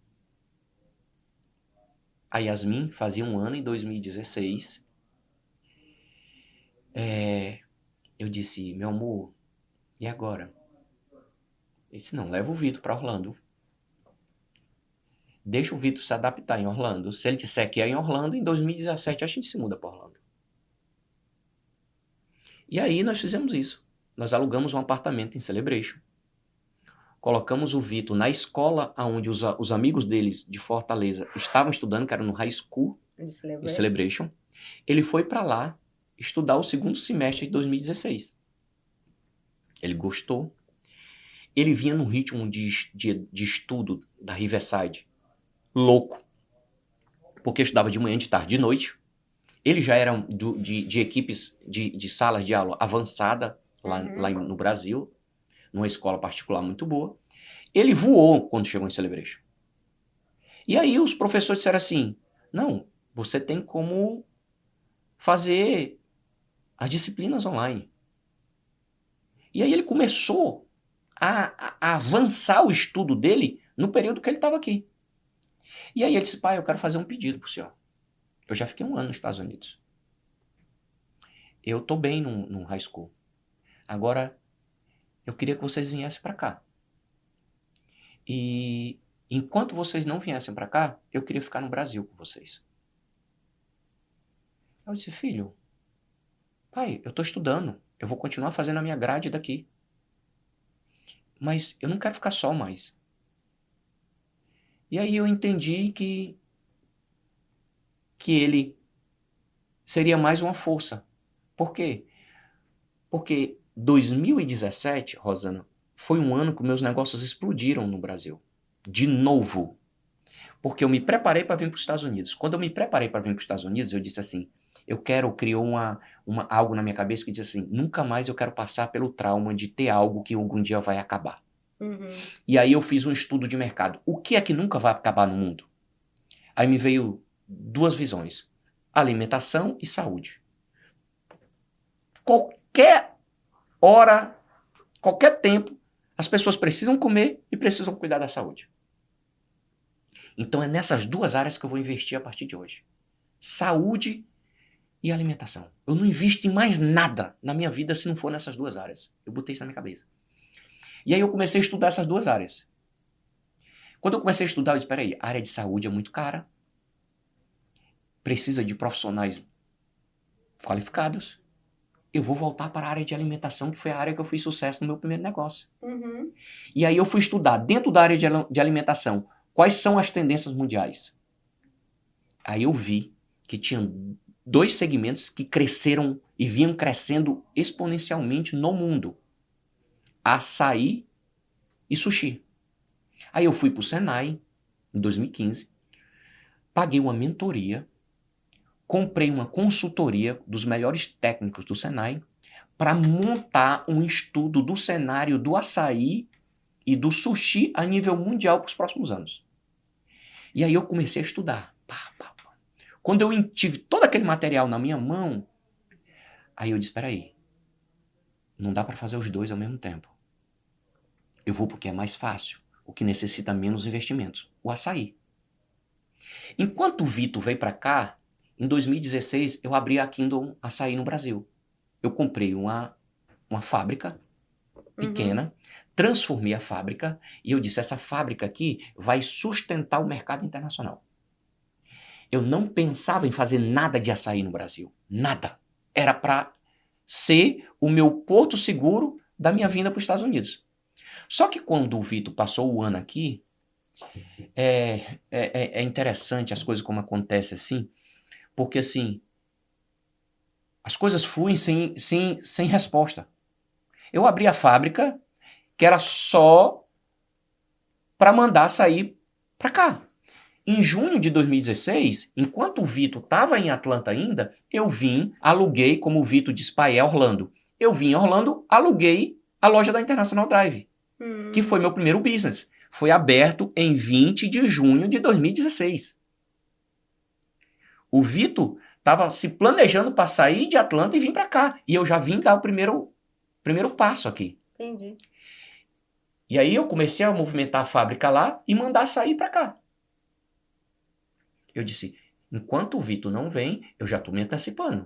S2: A Yasmin fazia 1 ano em 2016. Eu disse, meu amor, e agora? Ele disse, não, leva o Vitor para Orlando. Deixa o Vitor se adaptar em Orlando. Se ele disser que é em Orlando, em 2017 a gente se muda para Orlando. E aí nós fizemos isso. Nós alugamos um apartamento em Celebration. Colocamos o Vitor na escola onde os amigos deles de Fortaleza estavam estudando, que era no High School, em Celebration. Ele foi para lá estudar o 2º semestre de 2016. Ele gostou. Ele vinha num ritmo de estudo da Riverside louco, porque estudava de manhã, de tarde, de noite. Ele já era de equipes de salas de aula avançada lá no Brasil, numa escola particular muito boa. Ele voou quando chegou em Celebration. E aí os professores disseram assim, não, você tem como fazer as disciplinas online. E aí ele começou a avançar o estudo dele no período que ele estava aqui. E aí ele disse, pai, eu quero fazer um pedido pro senhor. Eu já fiquei 1 ano nos Estados Unidos. Eu tô bem num high school. Agora, eu queria que vocês viessem para cá. E enquanto vocês não viessem para cá, eu queria ficar no Brasil com vocês. Eu disse, filho, pai, eu tô estudando. Eu vou continuar fazendo a minha grade daqui. Mas eu não quero ficar só mais. E aí eu entendi que ele seria mais uma força. Por quê? Porque 2017, Rosana, foi um ano que meus negócios explodiram no Brasil. De novo. Porque eu me preparei para vir para os Estados Unidos. Quando eu me preparei para vir para os Estados Unidos, eu disse assim, criou algo na minha cabeça que diz assim, nunca mais eu quero passar pelo trauma de ter algo que algum dia vai acabar. E aí eu fiz um estudo de mercado. O que é que nunca vai acabar no mundo? Aí me veio 2 visões. Alimentação e saúde. Qualquer hora, qualquer tempo, as pessoas precisam comer e precisam cuidar da saúde. Então é nessas 2 áreas que eu vou investir a partir de hoje. Saúde e alimentação. Eu não invisto em mais nada na minha vida se não for nessas 2 áreas. Eu botei isso na minha cabeça. E aí eu comecei a estudar essas 2 áreas. Quando eu comecei a estudar, eu disse, peraí, a área de saúde é muito cara. Precisa de profissionais qualificados. Eu vou voltar para a área de alimentação, que foi a área que eu fiz sucesso no meu primeiro negócio. E aí eu fui estudar, dentro da área de alimentação, quais são as tendências mundiais. Aí eu vi que tinha 2 segmentos que cresceram e vinham crescendo exponencialmente no mundo. Açaí e sushi. Aí eu fui para o Senai, em 2015, paguei uma mentoria, comprei uma consultoria dos melhores técnicos do Senai para montar um estudo do cenário do açaí e do sushi a nível mundial para os próximos anos. E aí eu comecei a estudar. Quando eu tive todo aquele material na minha mão, aí eu disse, peraí, não dá para fazer os 2 ao mesmo tempo. Eu vou porque é mais fácil, o que necessita menos investimentos, o açaí. Enquanto o Vitor veio para cá, em 2016 eu abri a Kingdom Açaí no Brasil. Eu comprei uma fábrica pequena, transformei a fábrica e eu disse, essa fábrica aqui vai sustentar o mercado internacional. Eu não pensava em fazer nada de açaí no Brasil. Nada. Era para ser o meu porto seguro da minha vinda para os Estados Unidos. Só que quando o Vitor passou o ano aqui, é interessante as coisas como acontecem assim, porque assim, as coisas fluem sem resposta. Eu abri a fábrica, que era só para mandar sair para cá. Em junho de 2016, enquanto o Vitor estava em Atlanta ainda, eu vim, aluguei, como o Vitor disse, pai, é Orlando. Eu vim em Orlando, aluguei a loja da International Drive, que foi meu primeiro business. Foi aberto em 20 de junho de 2016. O Vitor estava se planejando para sair de Atlanta e vir para cá. E eu já vim dar o primeiro passo aqui.
S1: Entendi.
S2: E aí eu comecei a movimentar a fábrica lá e mandar sair para cá. Eu disse, Enquanto o Vitor não vem, eu já estou me antecipando.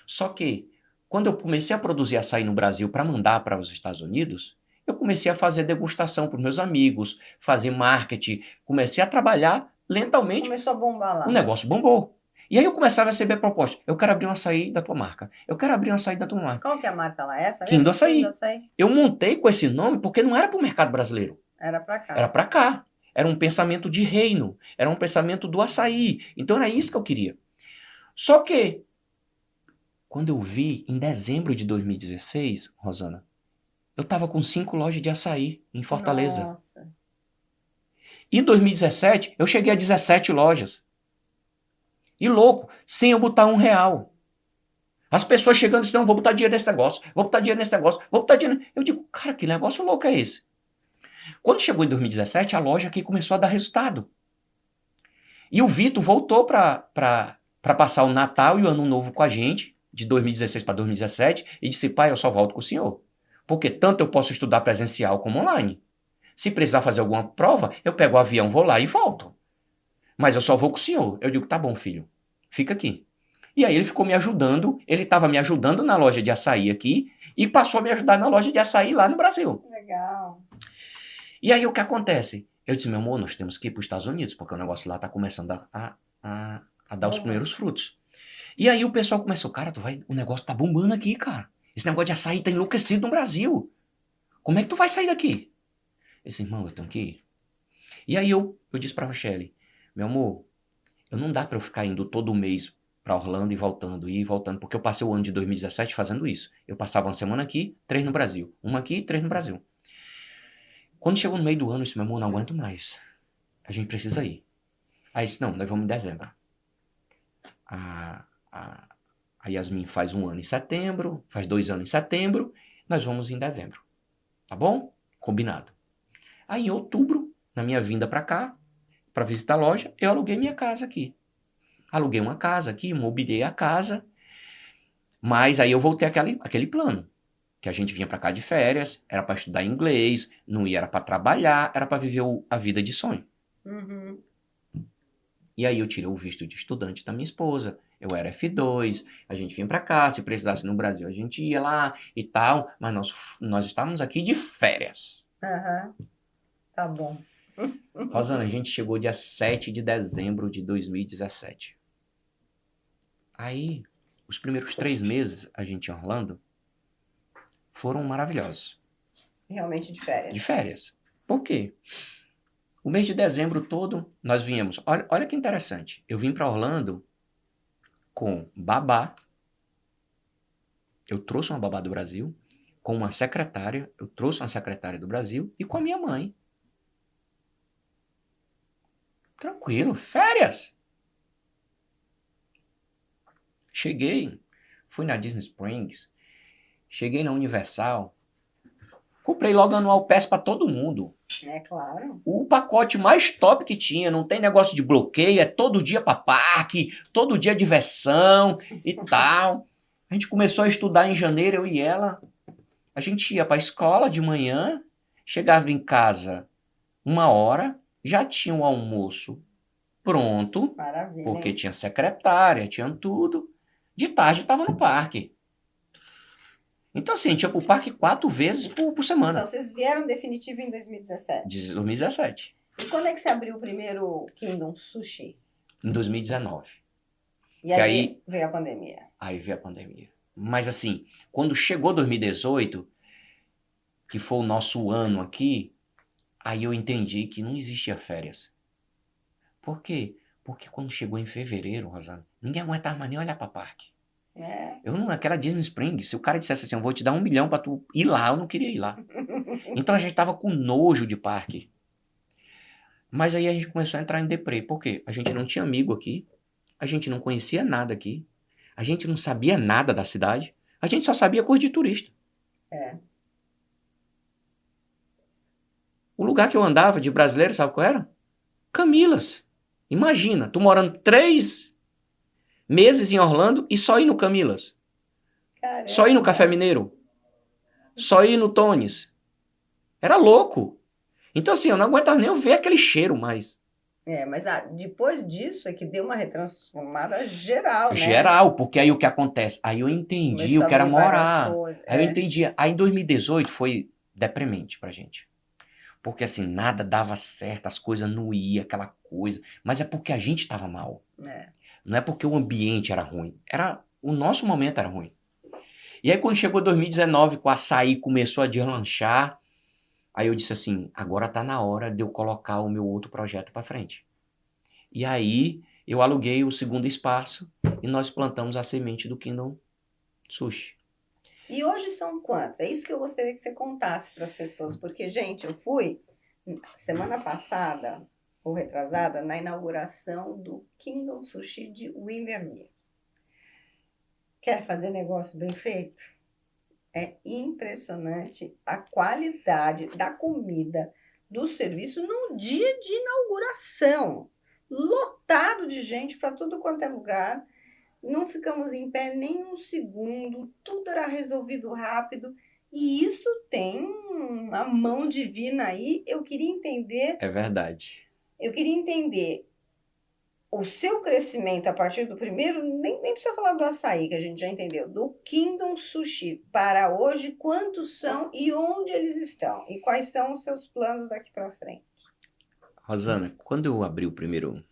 S2: Só que, quando eu comecei a produzir açaí no Brasil para mandar para os Estados Unidos, eu comecei a fazer degustação para os meus amigos, fazer marketing, comecei a trabalhar lentamente.
S1: Começou a bombar lá.
S2: O negócio bombou. E aí eu começava a receber proposta. Eu quero abrir um açaí da tua marca. Eu quero abrir um açaí da tua marca.
S1: Qual que é a marca lá? Essa
S2: King do
S1: mesmo?
S2: Açaí.
S1: King do Açaí?
S2: Eu montei com esse nome porque não era para o mercado brasileiro.
S1: Era para cá.
S2: Era para cá. Era um pensamento de reino. Era um pensamento do açaí. Então era isso que eu queria. Só que, quando eu vi, em dezembro de 2016, Rosana, eu estava com 5 lojas de açaí em Fortaleza.
S1: Nossa.
S2: E em 2017, eu cheguei a 17 lojas. E louco, sem eu botar R$1. As pessoas chegando e dizem, não, vou botar dinheiro nesse negócio, vou botar dinheiro nesse negócio, vou botar dinheiro... Eu digo, cara, que negócio louco é esse? Quando chegou em 2017, a loja aqui começou a dar resultado. E o Vitor voltou para passar o Natal e o Ano Novo com a gente, de 2016 para 2017, e disse, pai, eu só volto com o senhor. Porque tanto eu posso estudar presencial como online. Se precisar fazer alguma prova, eu pego o avião, vou lá e volto. Mas eu só vou com o senhor. Eu digo, tá bom, filho, fica aqui. E aí ele ficou me ajudando, ele estava me ajudando na loja de açaí aqui e passou a me ajudar na loja de açaí lá no Brasil.
S1: Legal.
S2: E aí o que acontece? Eu disse, meu amor, nós temos que ir para os Estados Unidos, porque o negócio lá está começando a dar os primeiros frutos. E aí o pessoal começou, cara, o negócio tá bombando aqui, cara. Esse negócio de açaí tá enlouquecido no Brasil. Como é que tu vai sair daqui? Eu disse, irmão, eu tenho que ir. E aí eu disse pra Rochelle, meu amor, não dá pra eu ficar indo todo mês pra Orlando e voltando, porque eu passei o ano de 2017 fazendo isso. Eu passava uma semana aqui, 3 no Brasil. Uma aqui, 3 no Brasil. Quando chegou no meio do ano, eu disse, meu amor, não aguento mais. A gente precisa ir. Aí disse, não, nós vamos em dezembro. A Yasmin faz 1 ano em setembro, faz 2 anos em setembro, nós vamos em dezembro. Tá bom? Combinado. Aí em outubro, na minha vinda pra cá, pra visitar a loja, eu aluguei minha casa aqui. Aluguei uma casa aqui, mobiliei a casa, mas aí eu voltei aquele plano. Que a gente vinha pra cá de férias, era pra estudar inglês, não ia, era pra trabalhar, era pra viver a vida de sonho.
S1: Uhum.
S2: E aí eu tirei o visto de estudante da minha esposa, eu era F2, a gente vinha pra cá, se precisasse no Brasil a gente ia lá e tal, mas nós estávamos aqui de férias.
S1: Uhum. Tá bom.
S2: Rosana, a gente chegou dia 7 de dezembro de 2017. Aí, os primeiros 3 meses a gente em Orlando foram maravilhosos.
S1: Realmente de férias.
S2: De férias. Por quê? O mês de dezembro todo, nós viemos. Olha que interessante. Eu vim para Orlando com babá. Eu trouxe uma babá do Brasil. Com uma secretária. Eu trouxe uma secretária do Brasil. E com a minha mãe. Tranquilo. Férias. Cheguei. Fui na Disney Springs. Cheguei na Universal. Comprei logo Anual Pass para todo mundo.
S1: É claro.
S2: O pacote mais top que tinha, não tem negócio de bloqueio, é todo dia pra parque, todo dia diversão e tal. A gente começou a estudar em janeiro, eu e ela. A gente ia pra escola de manhã, chegava em casa 1h, já tinha o almoço pronto.
S1: Maravilha.
S2: Porque tinha secretária, tinha tudo. De tarde tava no parque. Então, assim, a gente ia pro parque 4 vezes por semana.
S1: Então, vocês vieram definitivo em 2017.
S2: De 2017.
S1: E quando é que você abriu o primeiro Kingdom Sushi?
S2: Em 2019.
S1: E aí veio a pandemia.
S2: Aí veio a pandemia. Mas, assim, quando chegou 2018, que foi o nosso ano aqui, aí eu entendi que não existia férias. Por quê? Porque quando chegou em fevereiro, Rosana, ninguém aguentava mais nem olhar pra parque.
S1: É.
S2: Eu não, naquela Disney Springs, se o cara dissesse assim, eu vou te dar 1 milhão pra tu ir lá, eu não queria ir lá. Então a gente tava com nojo de parque. Mas aí a gente começou a entrar em deprê. Por quê? A gente não tinha amigo aqui, a gente não conhecia nada aqui, a gente não sabia nada da cidade, a gente só sabia coisa de turista.
S1: É.
S2: O lugar que eu andava de brasileiro, sabe qual era? Camilas. Imagina, tu morando 3 meses em Orlando e só ir no Camilas.
S1: Caramba.
S2: Só ir no Café Mineiro. Só ir no Tony's. Era louco. Então assim, eu não aguentava nem ver aquele cheiro mais.
S1: Mas depois disso é que deu uma retransformada geral, né?
S2: Geral, porque aí o que acontece? Aí eu entendi
S1: Começou
S2: o
S1: a
S2: que era
S1: vir várias
S2: morar.
S1: coisas.
S2: Aí eu entendi. Aí em 2018 foi deprimente pra gente. Porque assim, nada dava certo, as coisas não iam, aquela coisa. Mas é porque a gente tava mal. Não é porque o ambiente era ruim. O nosso momento era ruim. E aí quando chegou 2019, com o açaí começou a deslanchar, aí eu disse assim, agora tá na hora de eu colocar o meu outro projeto pra frente. E aí eu aluguei o segundo espaço e nós plantamos a semente do Kingdom Sushi.
S1: E hoje são quantos? É isso que eu gostaria que você contasse para as pessoas, porque, gente, eu fui semana passada, ou retrasada, na inauguração do Kingdom Sushi de Windermere. Quer fazer negócio bem feito? É impressionante a qualidade da comida, do serviço no dia de inauguração. Lotado de gente para tudo quanto é lugar. Não ficamos em pé nem um segundo, tudo era resolvido rápido. E isso tem uma mão divina aí. Eu queria entender.
S2: É verdade.
S1: Eu queria entender o seu crescimento a partir do primeiro, nem precisa falar do açaí, que a gente já entendeu, do Kingdom Sushi para hoje, quantos são e onde eles estão? E quais são os seus planos daqui para frente?
S2: Rosana, quando eu abri o primeiro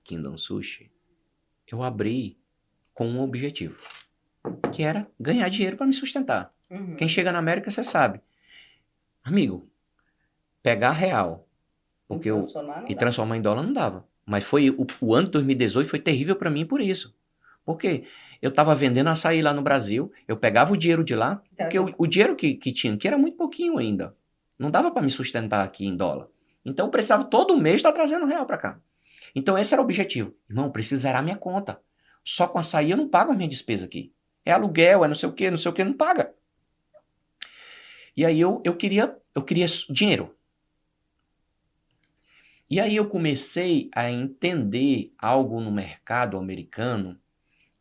S2: Kingdom Sushi, eu abri com um objetivo, que era ganhar dinheiro para me sustentar. Quem chega na América, você sabe. Amigo, pegar real e transformar em dólar não dava. Mas foi o ano de 2018 foi terrível para mim por isso. Porque eu estava vendendo açaí lá no Brasil, eu pegava o dinheiro de lá, porque o dinheiro que tinha aqui era muito pouquinho ainda. Não dava para me sustentar aqui em dólar. Então eu precisava todo mês estar trazendo real para cá. Então esse era o objetivo. Irmão, preciso zerar minha conta. Só com açaí eu não pago a minha despesa aqui. É aluguel, é não sei o que, não paga. E aí eu queria dinheiro. E aí eu comecei a entender algo no mercado americano,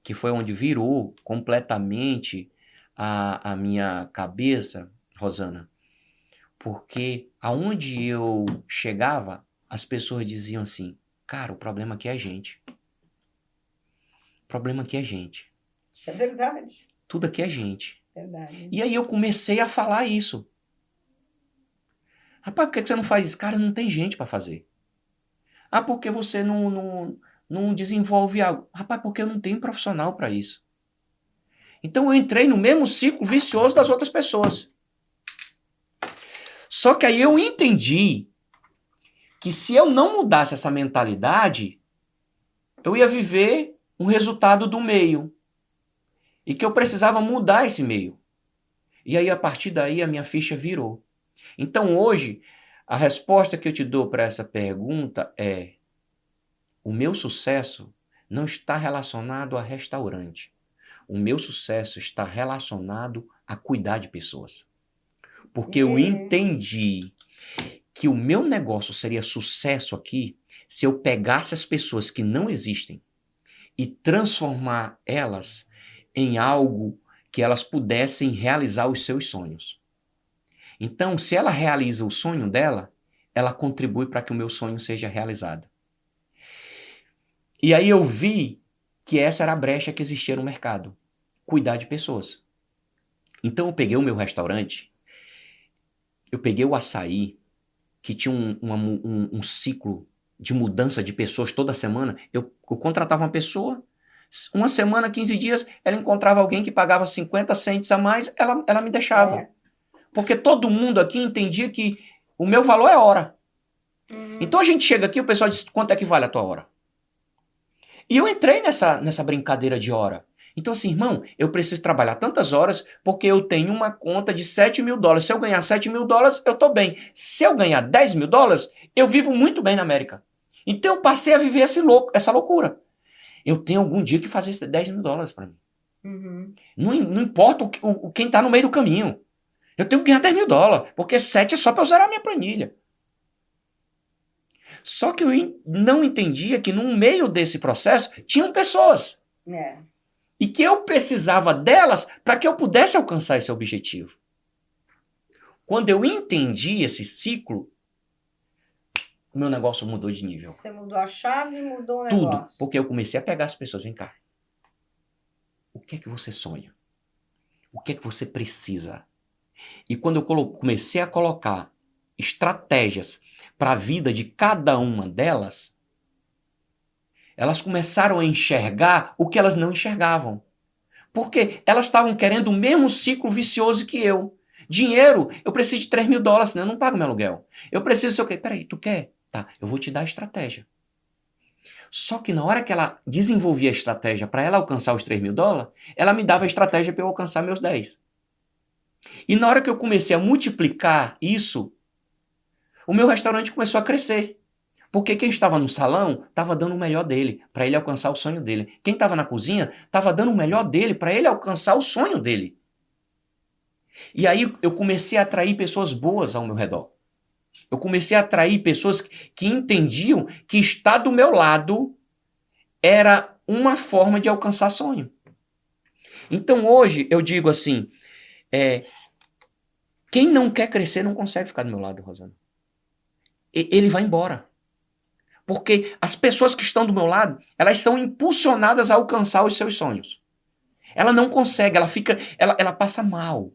S2: que foi onde virou completamente a minha cabeça, Rosana. Porque aonde eu chegava, as pessoas diziam assim, cara, o problema aqui é a gente. O problema aqui é a gente.
S1: É verdade.
S2: Tudo aqui é gente.
S1: Verdade.
S2: E aí eu comecei a falar isso. Rapaz, por que você não faz isso? Cara, não tem gente para fazer. Ah, porque você não desenvolve algo. Rapaz, porque eu não tenho profissional para isso. Então eu entrei no mesmo ciclo vicioso das outras pessoas. Só que aí eu entendi que se eu não mudasse essa mentalidade, eu ia viver um resultado do meio. E que eu precisava mudar esse meio. E aí, a partir daí, a minha ficha virou. Então, hoje, a resposta que eu te dou para essa pergunta é: o meu sucesso não está relacionado a restaurante. O meu sucesso está relacionado a cuidar de pessoas. Porque eu entendi que o meu negócio seria sucesso aqui se eu pegasse as pessoas que não existem e transformar elas em algo que elas pudessem realizar os seus sonhos. Então, se ela realiza o sonho dela, ela contribui para que o meu sonho seja realizado. E aí eu vi que essa era a brecha que existia no mercado. Cuidar de pessoas. Então eu peguei o meu restaurante, eu peguei o açaí, que tinha um ciclo de mudança de pessoas toda semana. Eu contratava uma pessoa, uma semana, 15 dias, ela encontrava alguém que pagava 50 cents a mais, ela me deixava. Porque todo mundo aqui entendia que o meu valor é hora. Então a gente chega aqui, o pessoal diz, quanto é que vale a tua hora? E eu entrei nessa brincadeira de hora. Então assim, irmão, eu preciso trabalhar tantas horas porque eu tenho uma conta de $7.000. Se eu ganhar $7.000, eu tô bem. Se eu ganhar $10.000, eu vivo muito bem na América. Então eu passei a viver essa loucura. Eu tenho algum dia que fazer esses $10.000 para mim. Não importa quem tá no meio do caminho. Eu tenho que ganhar $10.000, porque 7 é só para eu zerar a minha planilha. Só que eu não entendia que no meio desse processo tinham pessoas. E que eu precisava delas para que eu pudesse alcançar esse objetivo. Quando eu entendi esse ciclo, o meu negócio mudou de nível.
S1: Você mudou a chave e mudou o
S2: Tudo,
S1: negócio.
S2: porque eu comecei a pegar as pessoas, vem cá. O que é que você sonha? O que é que você precisa? E quando eu comecei a colocar estratégias para a vida de cada uma delas, elas começaram a enxergar o que elas não enxergavam. Porque elas estavam querendo o mesmo ciclo vicioso que eu. Dinheiro, eu preciso de $3.000, senão eu não pago meu aluguel. Eu preciso sei o quê? Peraí, tu quer? Tá, eu vou te dar a estratégia. Só que na hora que ela desenvolvia a estratégia para ela alcançar os $3.000, ela me dava a estratégia para eu alcançar meus 10. E na hora que eu comecei a multiplicar isso, o meu restaurante começou a crescer. Porque quem estava no salão estava dando o melhor dele para ele alcançar o sonho dele. Quem estava na cozinha estava dando o melhor dele para ele alcançar o sonho dele. E aí eu comecei a atrair pessoas boas ao meu redor. Eu comecei a atrair pessoas que entendiam que estar do meu lado era uma forma de alcançar sonho. Então hoje eu digo assim, quem não quer crescer não consegue ficar do meu lado, Rosana. Ele vai embora. Porque as pessoas que estão do meu lado, elas são impulsionadas a alcançar os seus sonhos. Ela não consegue, ela passa mal.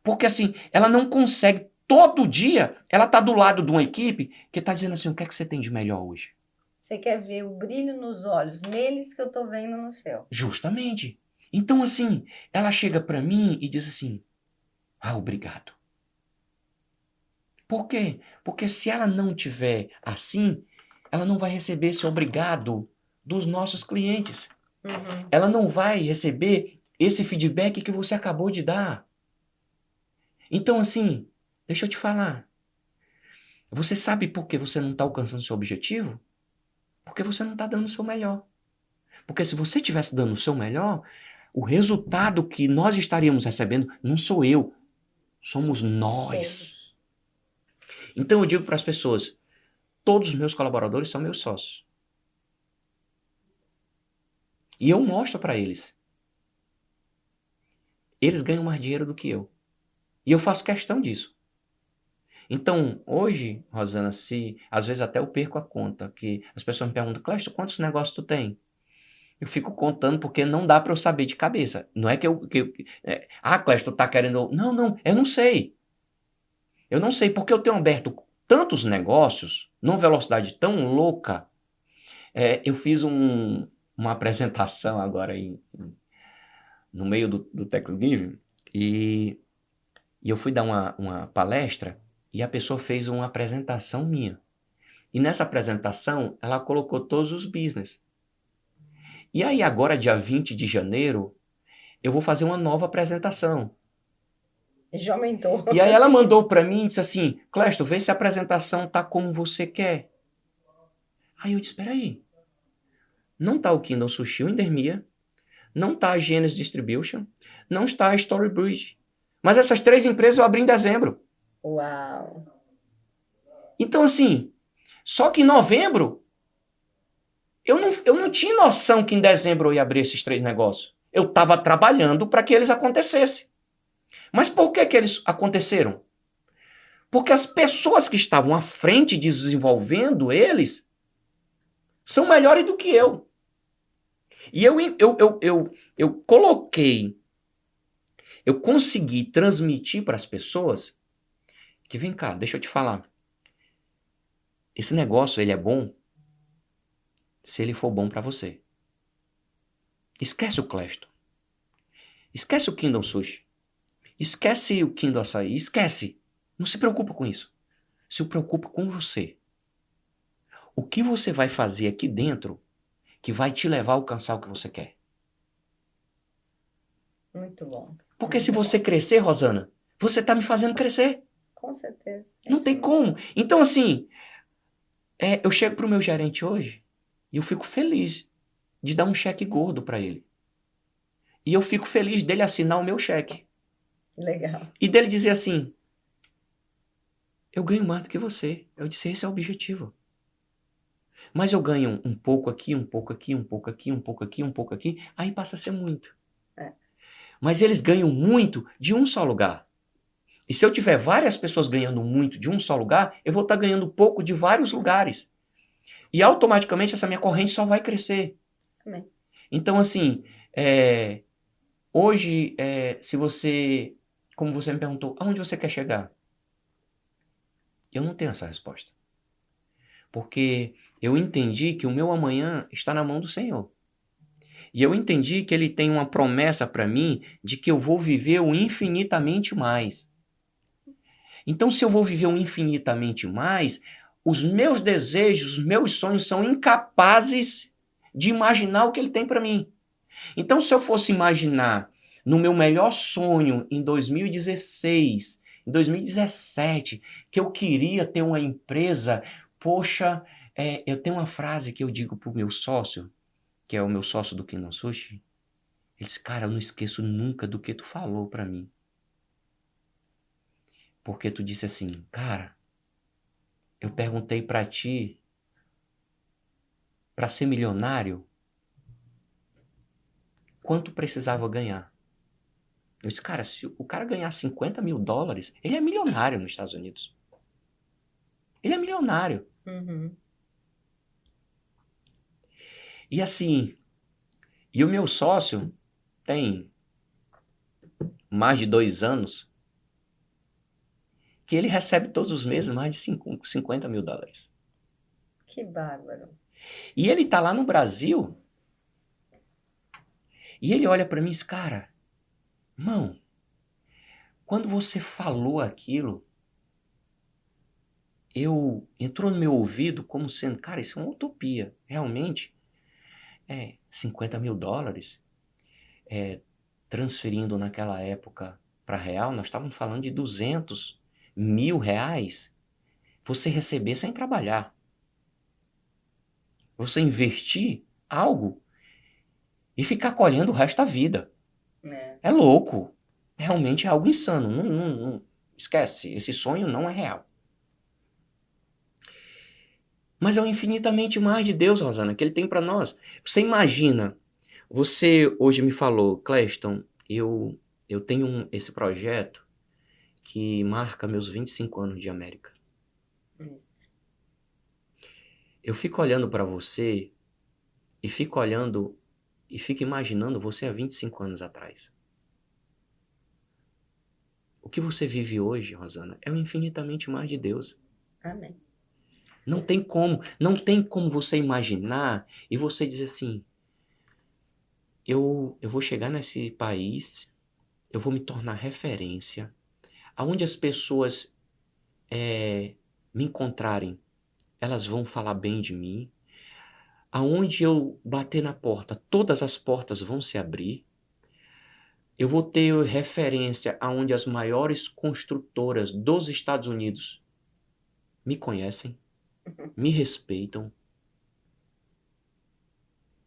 S2: Porque assim, ela não consegue, todo dia, ela tá do lado de uma equipe que tá dizendo assim, o que é que você tem de melhor hoje?
S1: Você quer ver o brilho nos olhos, neles que eu tô vendo no céu.
S2: Justamente. Então assim, ela chega para mim e diz assim, obrigado. Por quê? Porque se ela não tiver assim, ela não vai receber esse obrigado dos nossos clientes.
S1: Uhum.
S2: Ela não vai receber esse feedback que você acabou de dar. Então, assim, deixa eu te falar. Você sabe por que você não está alcançando seu objetivo? Porque você não está dando o seu melhor. Porque se você estivesse dando o seu melhor, o resultado que nós estaríamos recebendo não sou eu, somos nós. Então eu digo para as pessoas, todos os meus colaboradores são meus sócios. E eu mostro para eles. Eles ganham mais dinheiro do que eu. E eu faço questão disso. Então, hoje, Rosana, se às vezes até eu perco a conta, que as pessoas me perguntam, Clécio, quantos negócios tu tem? Eu fico contando porque não dá para eu saber de cabeça. Não é que Clécio, tu tá querendo... Não, eu não sei. Eu não sei, porque eu tenho aberto tantos negócios, numa velocidade tão louca. Eu fiz uma apresentação agora no meio do Thanksgiving e eu fui dar uma palestra e a pessoa fez uma apresentação minha. E nessa apresentação, ela colocou todos os business. E aí agora, dia 20 de janeiro, eu vou fazer uma nova apresentação.
S1: Já aumentou.
S2: E aí ela mandou para mim e disse assim, Clécio, vê se a apresentação tá como você quer. Aí eu disse, espera aí. Não tá o Kingdom Sushi Indermia, não tá a Genesis Distribution, não está a Storybridge. Mas essas 3 empresas eu abri em dezembro.
S1: Uau!
S2: Então, assim, só que em novembro, eu não tinha noção que em dezembro eu ia abrir esses 3 negócios. Eu estava trabalhando para que eles acontecessem. Mas por que eles aconteceram? Porque as pessoas que estavam à frente desenvolvendo eles são melhores do que eu. E eu coloquei, eu consegui transmitir para as pessoas que, vem cá, deixa eu te falar. Esse negócio, ele é bom se ele for bom para você. Esquece o Clesto. Esquece o Kingdom Sushi. Esquece o Kingdom Açaí. Esquece. Não se preocupa com isso. Se preocupa com você. O que você vai fazer aqui dentro que vai te levar a alcançar o que você quer?
S1: Muito bom.
S2: Porque se você crescer, Rosana, você tá me fazendo crescer.
S1: Com certeza.
S2: Não tem como. Então, assim, eu chego pro meu gerente hoje e eu fico feliz de dar um cheque gordo para ele. E eu fico feliz dele assinar o meu cheque.
S1: Legal.
S2: E dele dizer assim, eu ganho mais do que você. Eu disse, esse é o objetivo. Mas eu ganho um pouco aqui, um pouco aqui, um pouco aqui, um pouco aqui, um pouco aqui, aí passa a ser muito. Mas eles ganham muito de um só lugar. E se eu tiver várias pessoas ganhando muito de um só lugar, eu vou estar ganhando pouco de vários lugares. E automaticamente essa minha corrente só vai crescer.
S1: Amém.
S2: Então, assim, hoje, se você, como você me perguntou, aonde você quer chegar? Eu não tenho essa resposta. Porque eu entendi que o meu amanhã está na mão do Senhor. E eu entendi que Ele tem uma promessa para mim de que eu vou viver o infinitamente mais. Então, se eu vou viver o infinitamente mais, os meus desejos, os meus sonhos são incapazes de imaginar o que Ele tem para mim. Então, se eu fosse imaginar no meu melhor sonho em 2016, em 2017, que eu queria ter uma empresa, poxa, eu tenho uma frase que eu digo pro meu sócio, que é o meu sócio do Kingdom Sushi. Ele disse, cara, eu não esqueço nunca do que tu falou pra mim. Porque tu disse assim, cara, eu perguntei pra ti, pra ser milionário, quanto precisava ganhar? Eu disse, cara, se o cara ganhar $50 mil, ele é milionário nos Estados Unidos. Ele é milionário.
S1: Uhum.
S2: E assim, e o meu sócio tem mais de 2 anos que ele recebe todos os meses mais de $50 mil.
S1: Que bárbaro.
S2: E ele tá lá no Brasil e ele olha pra mim e diz, cara, irmão, quando você falou aquilo, entrou no meu ouvido como sendo, cara, isso é uma utopia. Realmente, $50 mil, transferindo naquela época para real, nós estávamos falando de R$200 mil, você receber sem trabalhar. Você investir algo e ficar colhendo o resto da vida. É louco. Realmente é algo insano. Não, esquece, esse sonho não é real. Mas é o infinitamente mais de Deus, Rosana, que Ele tem para nós. Você imagina, você hoje me falou, Cleston, eu tenho esse projeto que marca meus 25 anos de América. Eu fico olhando para você e fico olhando e fico imaginando você há 25 anos atrás. O que você vive hoje, Rosana, é o infinitamente mais de Deus.
S1: Amém.
S2: Não tem como você imaginar e você dizer assim, eu vou chegar nesse país, eu vou me tornar referência, aonde as pessoas me encontrarem, elas vão falar bem de mim, aonde eu bater na porta, todas as portas vão se abrir, eu vou ter referência aonde as maiores construtoras dos Estados Unidos me conhecem, me respeitam.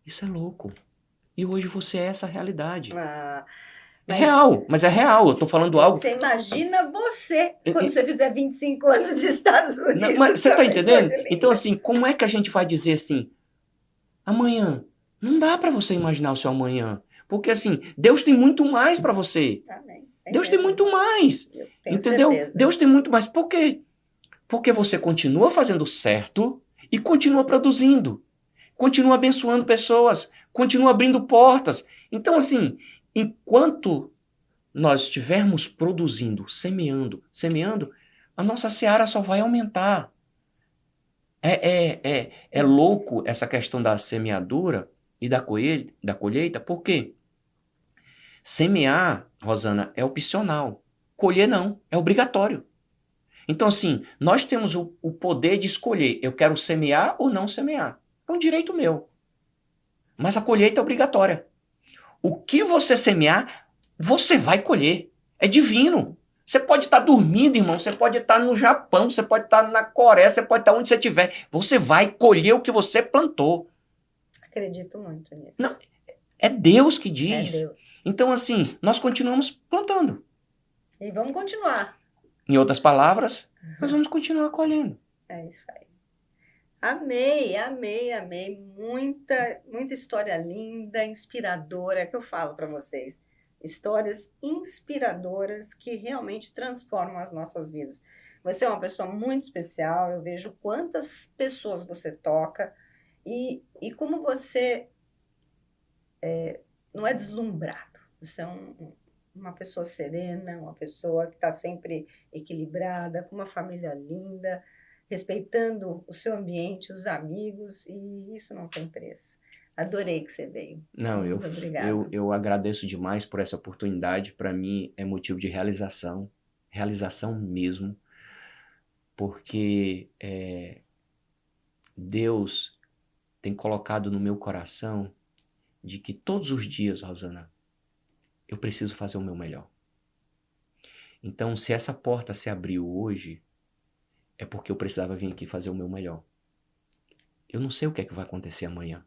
S2: Isso é louco. E hoje você é essa realidade. É real, mas é real. Eu tô falando algo...
S1: Você imagina você quando você fizer 25 anos de Estados Unidos.
S2: Não, mas você tá entendendo? Então, assim, como é que a gente vai dizer assim, amanhã? Não dá pra você imaginar o seu amanhã. Porque, assim, Deus tem muito mais pra você.
S1: Amém.
S2: Deus tem muito mais. Entendeu?
S1: Certeza.
S2: Deus tem muito mais. Por quê? Porque você continua fazendo certo e continua produzindo. Continua abençoando pessoas. Continua abrindo portas. Então, assim, enquanto nós estivermos produzindo, semeando, a nossa seara só vai aumentar. É louco essa questão da semeadura e da colheita, por quê? Semear, Rosana, é opcional. Colher não, é obrigatório. Então, assim, nós temos o poder de escolher, eu quero semear ou não semear. É um direito meu. Mas a colheita é obrigatória. O que você semear, você vai colher. É divino. Você pode estar dormindo, irmão, você pode estar no Japão, você pode estar na Coreia, você pode estar onde você estiver. Você vai colher o que você plantou.
S1: Acredito muito nisso.
S2: Não, é Deus que diz.
S1: É Deus.
S2: Então, assim, nós continuamos plantando.
S1: E vamos continuar.
S2: Em outras palavras, nós vamos continuar colhendo.
S1: É isso aí. Amei, amei, amei. Muita história linda, inspiradora, que eu falo para vocês. Histórias inspiradoras que realmente transformam as nossas vidas. Você é uma pessoa muito especial, eu vejo quantas pessoas você toca e como você não é deslumbrado. Você é uma pessoa serena, uma pessoa que está sempre equilibrada, com uma família linda, respeitando o seu ambiente, os amigos, e isso não tem preço. Adorei que você veio.
S2: Não,
S1: Muito obrigada.
S2: eu agradeço demais por essa oportunidade. Para mim é motivo de realização, realização mesmo, porque Deus tem colocado no meu coração de que todos os dias, Rosana, eu preciso fazer o meu melhor. Então, se essa porta se abriu hoje, é porque eu precisava vir aqui fazer o meu melhor. Eu não sei o que é que vai acontecer amanhã,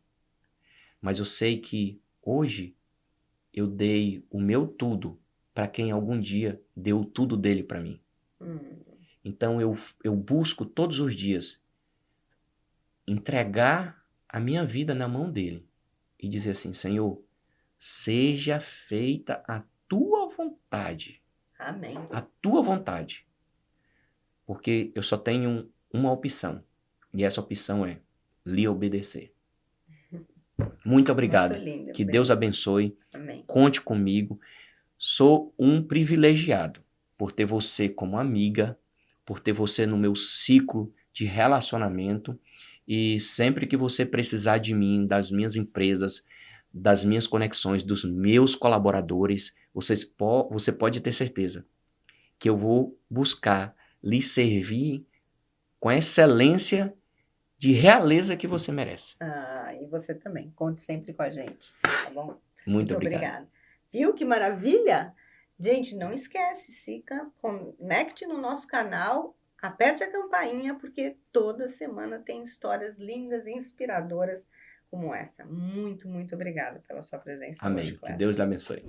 S2: mas eu sei que hoje eu dei o meu tudo para quem algum dia deu tudo dele para mim. Então eu busco todos os dias entregar a minha vida na mão dele e dizer assim: Senhor, seja feita a tua vontade.
S1: Amém.
S2: A tua vontade. Porque eu só tenho uma opção. E essa opção é lhe obedecer. Muito obrigado.
S1: Muito lindo,
S2: Que
S1: bem.
S2: Deus abençoe.
S1: Amém.
S2: Conte comigo. Sou um privilegiado por ter você como amiga, por ter você no meu ciclo de relacionamento. E sempre que você precisar de mim, das minhas empresas, das minhas conexões, dos meus colaboradores, você pode ter certeza que eu vou buscar lhe servir com a excelência de realeza que você merece.
S1: E você também. Conte sempre com a gente, tá bom?
S2: Muito obrigado.
S1: Obrigada. Viu que maravilha? Gente, não esquece, se conecte no nosso canal, aperte a campainha, porque toda semana tem histórias lindas e inspiradoras como essa. Muito, muito obrigada pela sua presença hoje,
S2: Amém. Que
S1: Clécio.
S2: Deus lhe abençoe.